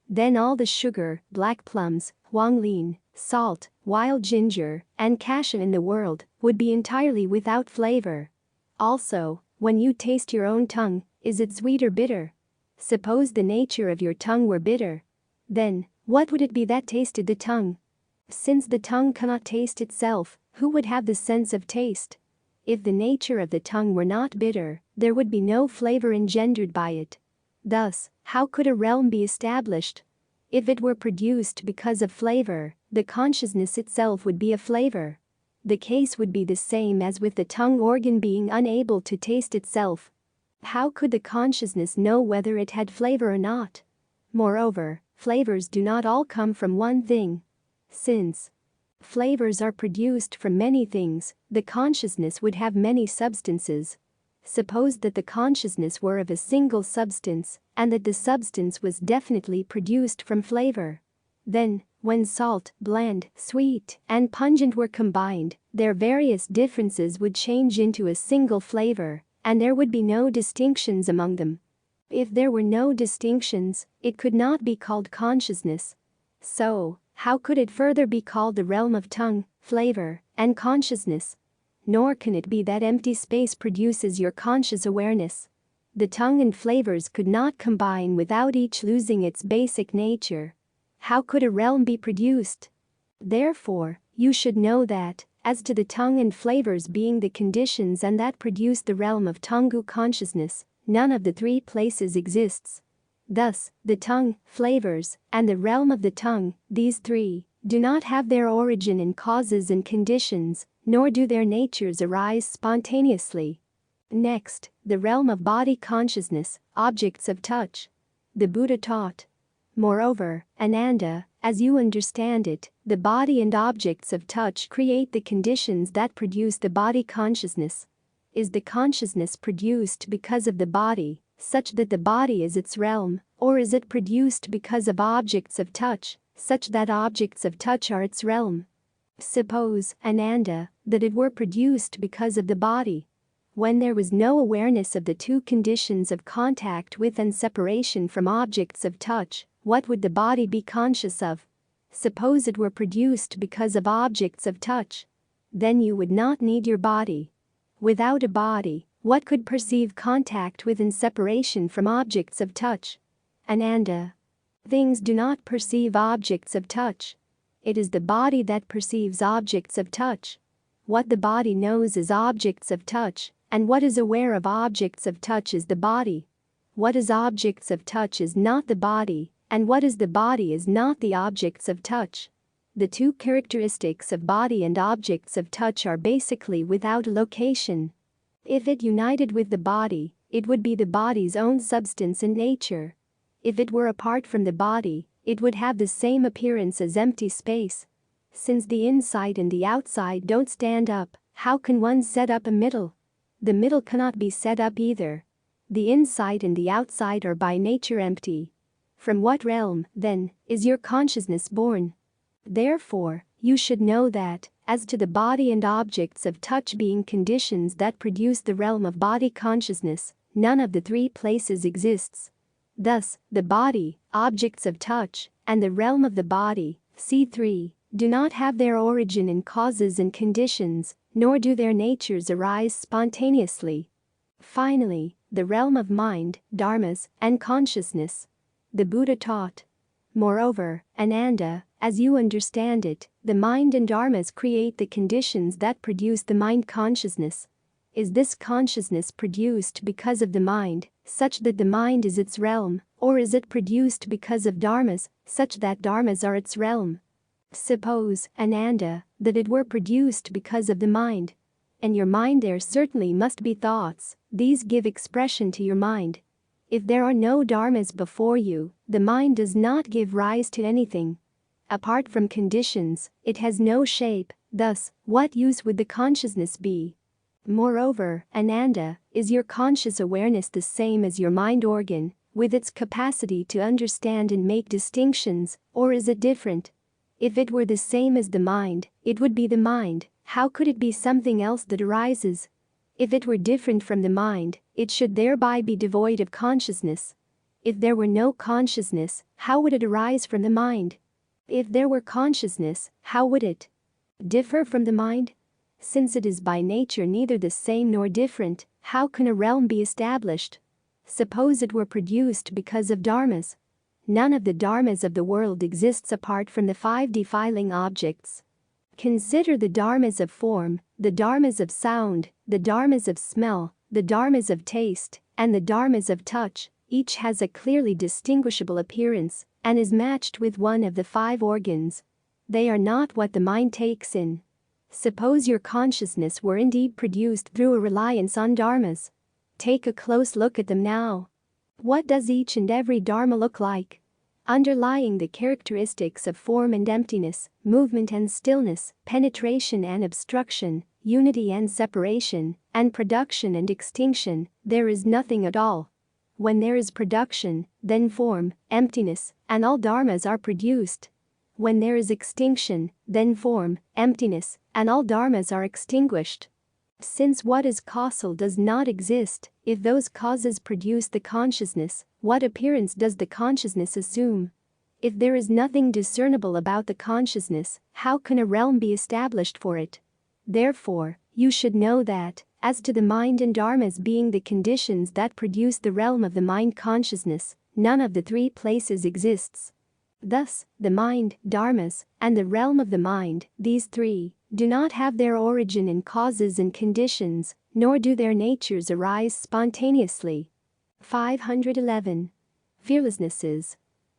Then all the sugar, black plums, huang lin, salt, wild ginger, and cassia in the world would be entirely without flavor. Also, when you taste your own tongue, is it sweet or bitter? Suppose the nature of your tongue were bitter. Then, what would it be that tasted the tongue? Since the tongue cannot taste itself, who would have the sense of taste? If the nature of the tongue were not bitter, there would be no flavor engendered by it. Thus, how could a realm be established? If it were produced because of flavor, the consciousness itself would be a flavor. The case would be the same as with the tongue organ being unable to taste itself. How could the consciousness know whether it had flavor or not? Moreover, flavors do not all come from one thing. Since flavors are produced from many things, the consciousness would have many substances. Suppose that the consciousness were of a single substance, and that the substance was definitely produced from flavor. Then, when salt, bland, sweet, and pungent were combined, their various differences would change into a single flavor, and there would be no distinctions among them. If there were no distinctions, it could not be called consciousness. So, how could it further be called the realm of tongue, flavor, and consciousness? Nor can it be that empty space produces your conscious awareness. The tongue and flavors could not combine without each losing its basic nature. How could a realm be produced? Therefore, you should know that, as to the tongue and flavors being the conditions and that produce the realm of tongu consciousness, none of the three places exists. Thus, the tongue, flavors, and the realm of the tongue, these three, do not have their origin in causes and conditions, nor do their natures arise spontaneously. Next, the realm of body consciousness, objects of touch. The Buddha taught. Moreover, Ananda, as you understand it, the body and objects of touch create the conditions that produce the body consciousness. Is the consciousness produced because of the body, such that the body is its realm, or is it produced because of objects of touch, such that objects of touch are its realm? Suppose, Ananda, that it were produced because of the body. When there was no awareness of the two conditions of contact with and separation from objects of touch, what would the body be conscious of? Suppose it were produced because of objects of touch. Then you would not need your body. Without a body, what could perceive contact with and separation from objects of touch? Ananda. Things do not perceive objects of touch. It is the body that perceives objects of touch. What the body knows is objects of touch, and what is aware of objects of touch is the body. What is objects of touch is not the body, and what is the body is not the objects of touch. The two characteristics of body and objects of touch are basically without location. If it united with the body, it would be the body's own substance and nature. If it were apart from the body, it would have the same appearance as empty space. Since the inside and the outside don't stand up, how can one set up a middle? The middle cannot be set up either. The inside and the outside are by nature empty. From what realm, then, is your consciousness born? Therefore, you should know that, as to the body and objects of touch being conditions that produce the realm of body consciousness, none of the three places exists. Thus, the body, objects of touch, and the realm of the body, C3, do not have their origin in causes and conditions, nor do their natures arise spontaneously. Finally, the realm of mind, dharmas, and consciousness. The Buddha taught. Moreover, Ananda, as you understand it, the mind and dharmas create the conditions that produce the mind consciousness. Is this consciousness produced because of the mind, such that the mind is its realm, or is it produced because of dharmas, such that dharmas are its realm? Suppose, Ananda, that it were produced because of the mind. In your mind there certainly must be thoughts, these give expression to your mind. If there are no dharmas before you, the mind does not give rise to anything. Apart from conditions, it has no shape, thus, what use would the consciousness be? Moreover, Ananda, is your conscious awareness the same as your mind organ, with its capacity to understand and make distinctions, or is it different? If it were the same as the mind, it would be the mind. How could it be something else that arises? If it were different from the mind, it should thereby be devoid of consciousness. If there were no consciousness, how would it arise from the mind? If there were consciousness, how would it differ from the mind? Since it is by nature neither the same nor different, how can a realm be established? Suppose it were produced because of dharmas. None of the dharmas of the world exists apart from the five defiling objects. Consider the dharmas of form, the dharmas of sound, the dharmas of smell, the dharmas of taste, and the dharmas of touch. Each has a clearly distinguishable appearance and is matched with one of the five organs. They are not what the mind takes in. Suppose your consciousness were indeed produced through a reliance on dharmas. Take a close look at them now. What does each and every dharma look like? Underlying the characteristics of form and emptiness, movement and stillness, penetration and obstruction, unity and separation, and production and extinction, there is nothing at all. When there is production, then form, emptiness, and all dharmas are produced. When there is extinction, then form, emptiness, and all dharmas are extinguished. Since what is causal does not exist, if those causes produce the consciousness, what appearance does the consciousness assume? If there is nothing discernible about the consciousness, how can a realm be established for it? Therefore, you should know that, as to the mind and dharmas being the conditions that produce the realm of the mind consciousness, none of the three places exists. Thus, the mind, dharmas, and the realm of the mind, these three, do not have their origin in causes and conditions, nor do their natures arise spontaneously. 511. Fearlessnesses.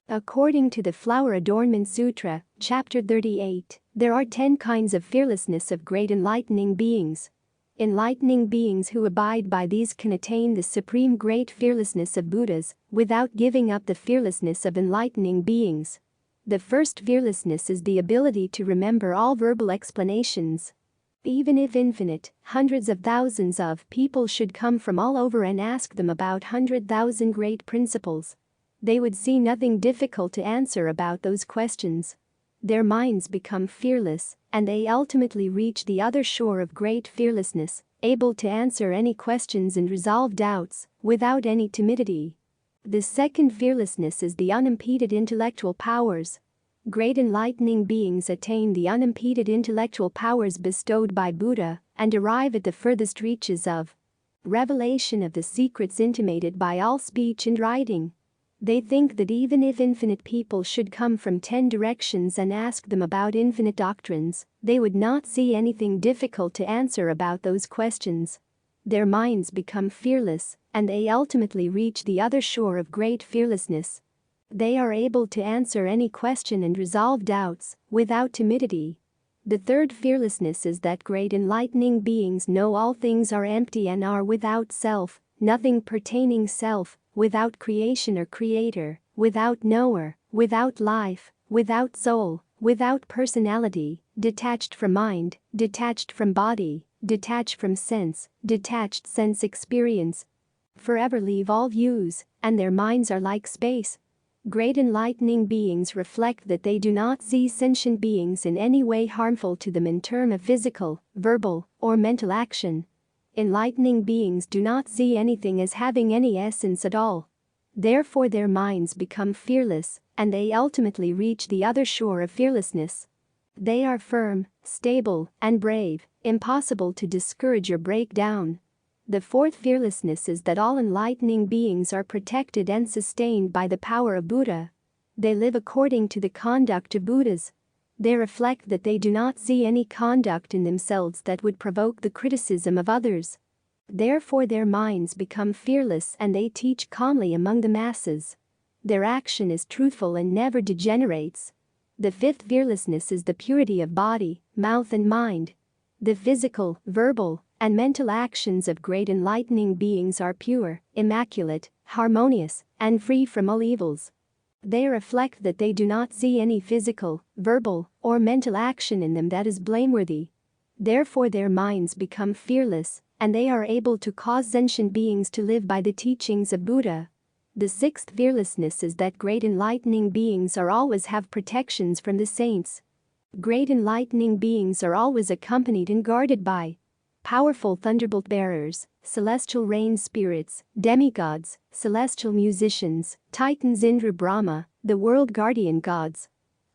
According to the Flower Adornment Sutra, Chapter 38, there are 10 kinds of fearlessness of great enlightening beings. Enlightening beings who abide by these can attain the supreme great fearlessness of Buddhas, without giving up the fearlessness of enlightening beings. The first fearlessness is the ability to remember all verbal explanations. Even if infinite, hundreds of thousands of people should come from all over and ask them about 100,000 great principles, they would see nothing difficult to answer about those questions. Their minds become fearless, and they ultimately reach the other shore of great fearlessness, able to answer any questions and resolve doubts, without any timidity. The second fearlessness is the unimpeded intellectual powers. Great enlightening beings attain the unimpeded intellectual powers bestowed by Buddha and arrive at the furthest reaches of revelation of the secrets intimated by all speech and writing. They think that even if infinite people should come from 10 directions and ask them about infinite doctrines, they would not see anything difficult to answer about those questions. Their minds become fearless, and they ultimately reach the other shore of great fearlessness. They are able to answer any question and resolve doubts, without timidity. The third fearlessness is that great enlightening beings know all things are empty and are without self, nothing pertaining self, without creation or creator, without knower, without life, without soul, without personality, detached from mind, detached from body, detached from sense, detached sense experience. Forever leave all views, and their minds are like space. Great enlightening beings reflect that they do not see sentient beings in any way harmful to them in terms of physical, verbal, or mental action. Enlightening beings do not see anything as having any essence at all. Therefore their minds become fearless, and they ultimately reach the other shore of fearlessness. They are firm, stable, and brave, impossible to discourage or break down. The fourth fearlessness is that all enlightening beings are protected and sustained by the power of Buddha. They live according to the conduct of Buddhas. They reflect that they do not see any conduct in themselves that would provoke the criticism of others. Therefore their minds become fearless and they teach calmly among the masses. Their action is truthful and never degenerates. The fifth fearlessness is the purity of body, mouth and mind. The physical, verbal, and mental actions of great enlightening beings are pure, immaculate, harmonious, and free from all evils. They reflect that they do not see any physical, verbal, or mental action in them that is blameworthy. Therefore their minds become fearless, and they are able to cause sentient beings to live by the teachings of Buddha. The sixth fearlessness is that great enlightening beings are always have protections from the saints. Great enlightening beings are always accompanied and guarded by powerful thunderbolt bearers, celestial rain spirits, demigods, celestial musicians, titans Indra Brahma, the world guardian gods.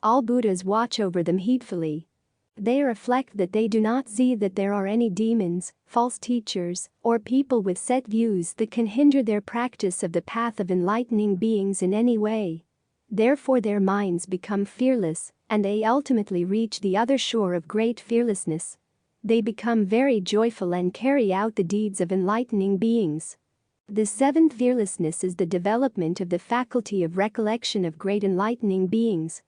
All Buddhas watch over them heedfully. They reflect that they do not see that there are any demons, false teachers, or people with set views that can hinder their practice of the path of enlightening beings in any way. Therefore their minds become fearless, and they ultimately reach the other shore of great fearlessness. They become very joyful and carry out the deeds of enlightening beings. The seventh fearlessness is the development of the faculty of recollection of great enlightening beings.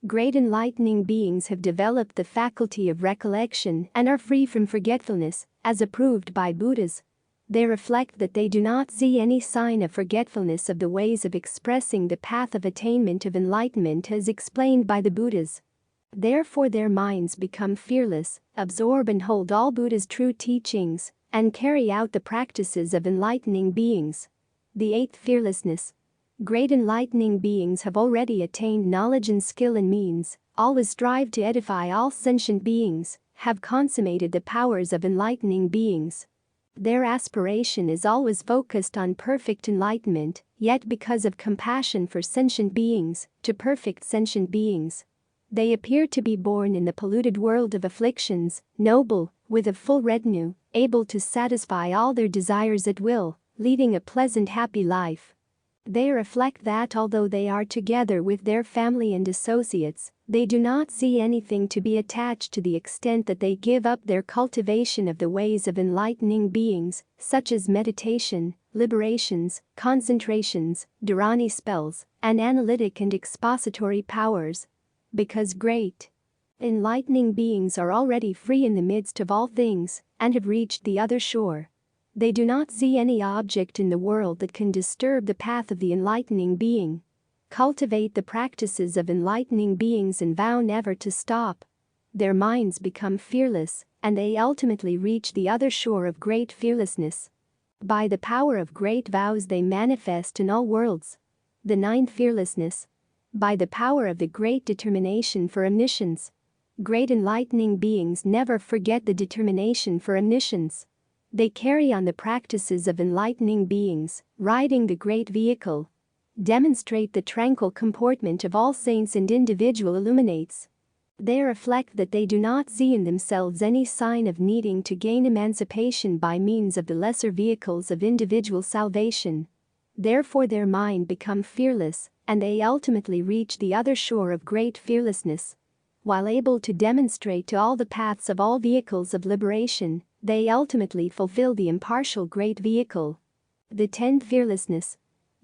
Great enlightening beings have developed the faculty of recollection and are free from forgetfulness, as approved by Buddhas. They reflect that they do not see any sign of forgetfulness of the ways of expressing the path of attainment of enlightenment as explained by the Buddhas. Therefore their minds become fearless, absorb and hold all Buddha's true teachings, and carry out the practices of enlightening beings. The eighth fearlessness. Great enlightening beings have already attained knowledge and skill and means, always strive to edify all sentient beings, have consummated the powers of enlightening beings. Their aspiration is always focused on perfect enlightenment, yet because of compassion for sentient beings, to perfect sentient beings. They appear to be born in the polluted world of afflictions, noble, with a full retinue, able to satisfy all their desires at will, leading a pleasant happy life. They reflect that although they are together with their family and associates, they do not see anything to be attached to the extent that they give up their cultivation of the ways of enlightening beings, such as meditation, liberations, concentrations, dharani spells, and analytic and expository powers. Because great enlightening beings are already free in the midst of all things and have reached the other shore. They do not see any object in the world that can disturb the path of the enlightening being. Cultivate the practices of enlightening beings and vow never to stop. Their minds become fearless, and they ultimately reach the other shore of great fearlessness. By the power of great vows they manifest in all worlds. The ninth fearlessness. by the power of the great determination for omniscience. Great enlightening beings never forget the determination for omniscience. They carry on the practices of enlightening beings, riding the great vehicle. Demonstrate the tranquil comportment of all saints and individual illuminates. They reflect that they do not see in themselves any sign of needing to gain emancipation by means of the lesser vehicles of individual salvation. Therefore their mind become fearless, and they ultimately reach the other shore of great fearlessness. While able to demonstrate to all the paths of all vehicles of liberation, they ultimately fulfill the impartial great vehicle. The 10th fearlessness.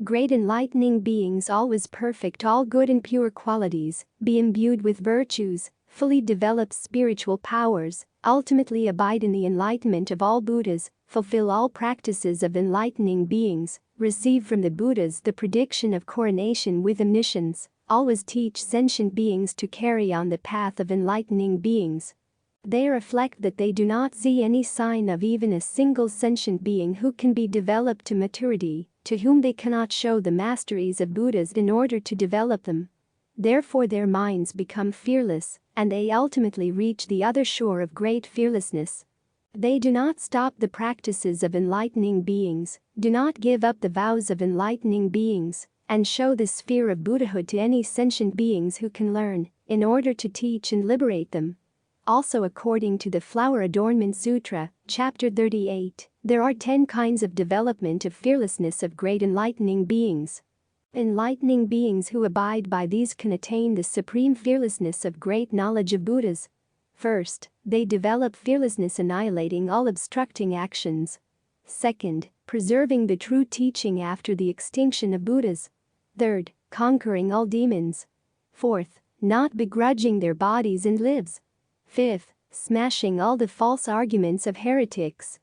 Great enlightening beings always perfect all good and pure qualities, be imbued with virtues, fully develop spiritual powers, ultimately abide in the enlightenment of all Buddhas, fulfill all practices of enlightening beings, receive from the Buddhas the prediction of coronation with omniscience, always teach sentient beings to carry on the path of enlightening beings. They reflect that they do not see any sign of even a single sentient being who can be developed to maturity, to whom they cannot show the masteries of Buddhas in order to develop them. Therefore their minds become fearless, and they ultimately reach the other shore of great fearlessness. They do not stop the practices of enlightening beings, do not give up the vows of enlightening beings, and show the sphere of Buddhahood to any sentient beings who can learn, in order to teach and liberate them. Also according to the Flower Adornment Sutra, Chapter 38, there are 10 kinds of development of fearlessness of great enlightening beings. Enlightening beings who abide by these can attain the supreme fearlessness of great knowledge of Buddhas. First, they develop fearlessness annihilating all obstructing actions. Second, preserving the true teaching after the extinction of Buddhas. Third, conquering all demons. Fourth, not begrudging their bodies and lives. Fifth, smashing all the false arguments of heretics.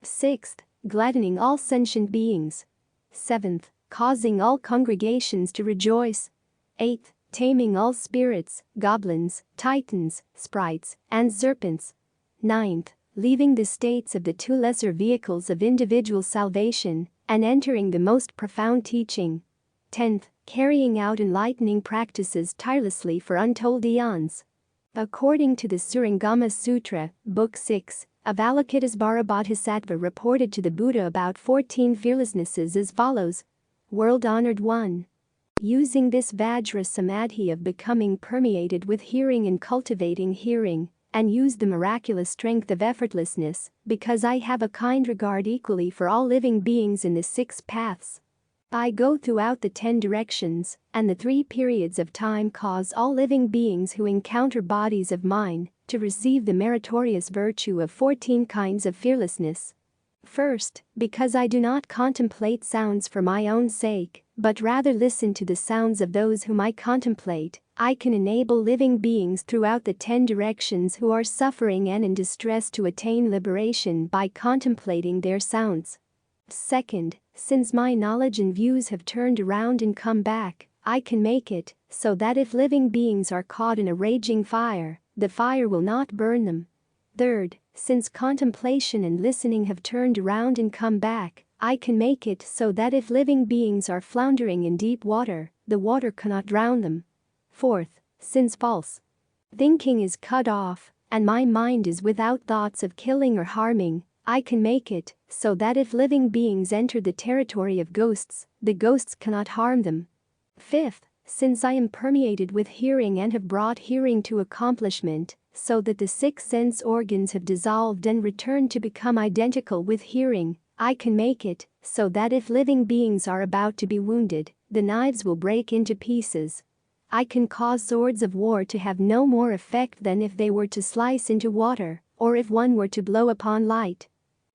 Sixth, gladdening all sentient beings. Seventh, causing all congregations to rejoice. Eighth, taming all spirits, goblins, titans, sprites, and serpents. Ninth, leaving the states of the 2 lesser vehicles of individual salvation and entering the most profound teaching. 10th, carrying out enlightening practices tirelessly for untold eons. According to the Surangama Sutra, Book 6, Avalokitesvara Bodhisattva reported to the Buddha about 14 fearlessnesses as follows. World-honored 1. Using this Vajra Samadhi of becoming permeated with hearing and cultivating hearing, and use the miraculous strength of effortlessness, because I have a kind regard equally for all living beings in the 6 paths. I go throughout the 10 directions, and the 3 periods of time cause all living beings who encounter bodies of mine to receive the meritorious virtue of 14 kinds of fearlessness. First, because I do not contemplate sounds for my own sake, but rather listen to the sounds of those whom I contemplate, I can enable living beings throughout the 10 directions who are suffering and in distress to attain liberation by contemplating their sounds. Second, since my knowledge and views have turned around and come back, I can make it so that if living beings are caught in a raging fire, the fire will not burn them. Third, since contemplation and listening have turned around and come back, I can make it so that if living beings are floundering in deep water, the water cannot drown them. Fourth, since false thinking is cut off, and my mind is without thoughts of killing or harming, I can make it so that if living beings enter the territory of ghosts, the ghosts cannot harm them. Fifth, since I am permeated with hearing and have brought hearing to accomplishment, so that the 6 sense organs have dissolved and returned to become identical with hearing, I can make it so that if living beings are about to be wounded, the knives will break into pieces. I can cause swords of war to have no more effect than if they were to slice into water, or if one were to blow upon light.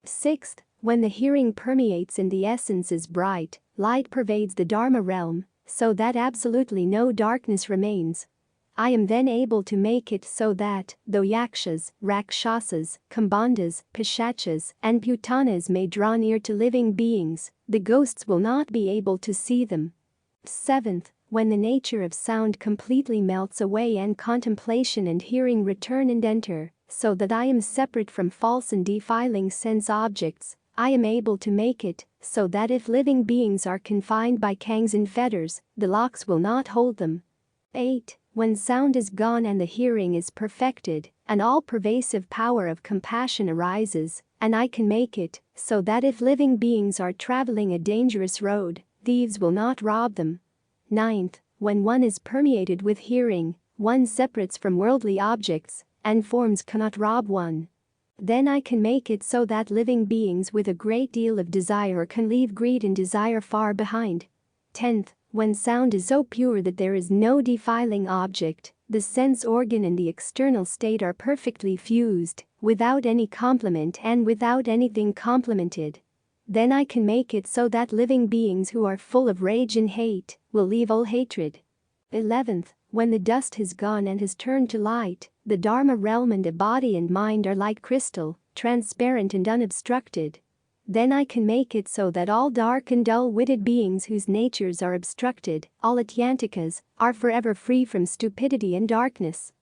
Sixth, when the hearing permeates and the essence is bright, light pervades the Dharma realm, so that absolutely no darkness remains. I am then able to make it so that, though yakshas, rakshasas, kambandhas, pishachas, and putanas may draw near to living beings, the ghosts will not be able to see them. Seventh, when the nature of sound completely melts away and contemplation and hearing return and enter, so that I am separate from false and defiling sense objects, I am able to make it so that if living beings are confined by kangs and fetters, the locks will not hold them. 8. When sound is gone and the hearing is perfected, an all-pervasive power of compassion arises, and I can make it so that if living beings are traveling a dangerous road, thieves will not rob them. 9th. When one is permeated with hearing, one separates from worldly objects, and forms cannot rob one. Then I can make it so that living beings with a great deal of desire can leave greed and desire far behind. 10th. When sound is so pure that there is no defiling object, the sense organ and the external state are perfectly fused, without any complement and without anything complemented. Then I can make it so that living beings who are full of rage and hate will leave all hatred. 11th. When the dust has gone and has turned to light, the Dharma realm and the body and mind are like crystal, transparent and unobstructed. Then I can make it so that all dark and dull-witted beings whose natures are obstructed, all Atyantikas, are forever free from stupidity and darkness.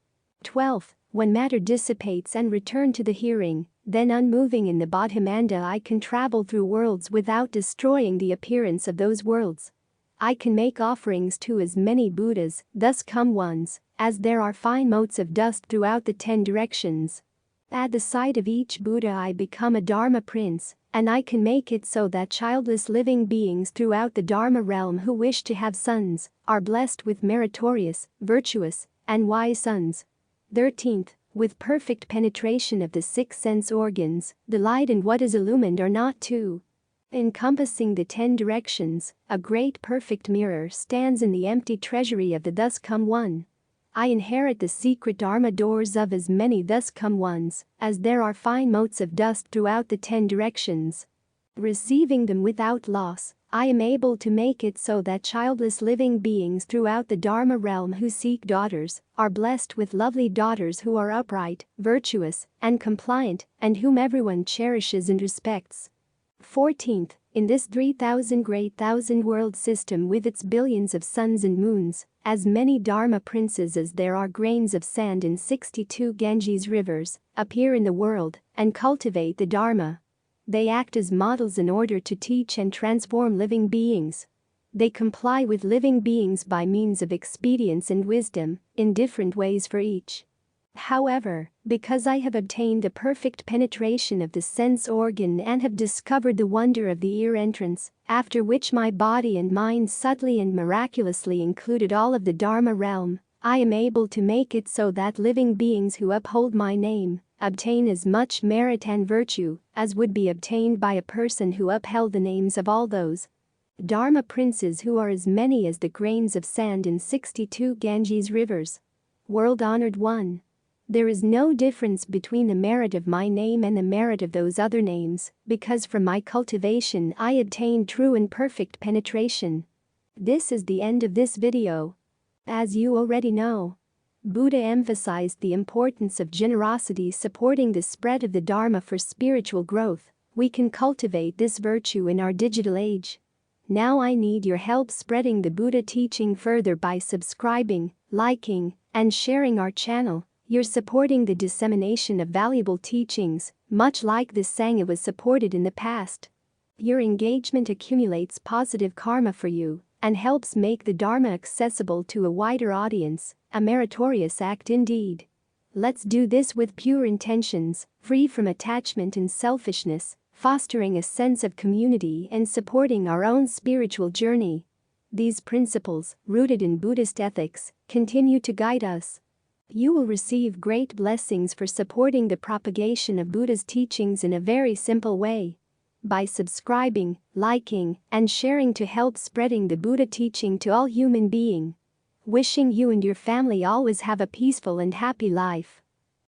12th. When matter dissipates and return to the hearing, then unmoving in the Bodhimanda I can travel through worlds without destroying the appearance of those worlds. I can make offerings to as many Buddhas, thus come ones, as there are fine motes of dust throughout the 10 directions. At the sight of each Buddha I become a Dharma prince, and I can make it so that childless living beings throughout the Dharma realm who wish to have sons are blessed with meritorious, virtuous, and wise sons. 13th. With perfect penetration of the 6 sense organs, the light and what is illumined are not two. Encompassing the 10 directions, a great perfect mirror stands in the empty treasury of the thus come one. I inherit the secret Dharma doors of as many thus come ones, as there are fine motes of dust throughout the 10 directions. Receiving them without loss, I am able to make it so that childless living beings throughout the Dharma realm who seek daughters are blessed with lovely daughters who are upright, virtuous, and compliant, and whom everyone cherishes and respects. 14th. In this 3,000 great thousand-world system with its billions of suns and moons, as many Dharma princes as there are grains of sand in 62 Ganges rivers, appear in the world and cultivate the Dharma. They act as models in order to teach and transform living beings. They comply with living beings by means of expedience and wisdom, in different ways for each. However, because I have obtained the perfect penetration of the sense organ and have discovered the wonder of the ear entrance, after which my body and mind subtly and miraculously included all of the Dharma realm, I am able to make it so that living beings who uphold my name obtain as much merit and virtue as would be obtained by a person who upheld the names of all those Dharma princes who are as many as the grains of sand in 62 Ganges rivers. World-honored one. There is no difference between the merit of my name and the merit of those other names, because from my cultivation I obtained true and perfect penetration. This is the end of this video. As you already know, Buddha emphasized the importance of generosity supporting the spread of the Dharma for spiritual growth. We can cultivate this virtue in our digital age. Now I need your help spreading the Buddha teaching further by subscribing, liking, and sharing our channel. You're supporting the dissemination of valuable teachings, much like this Sangha was supported in the past. Your engagement accumulates positive karma for you and helps make the Dharma accessible to a wider audience, a meritorious act indeed. Let's do this with pure intentions, free from attachment and selfishness, fostering a sense of community and supporting our own spiritual journey. These principles, rooted in Buddhist ethics, continue to guide us. You will receive great blessings for supporting the propagation of Buddha's teachings in a very simple way. By subscribing, liking, and sharing to help spreading the Buddha teaching to all human beings. Wishing you and your family always have a peaceful and happy life.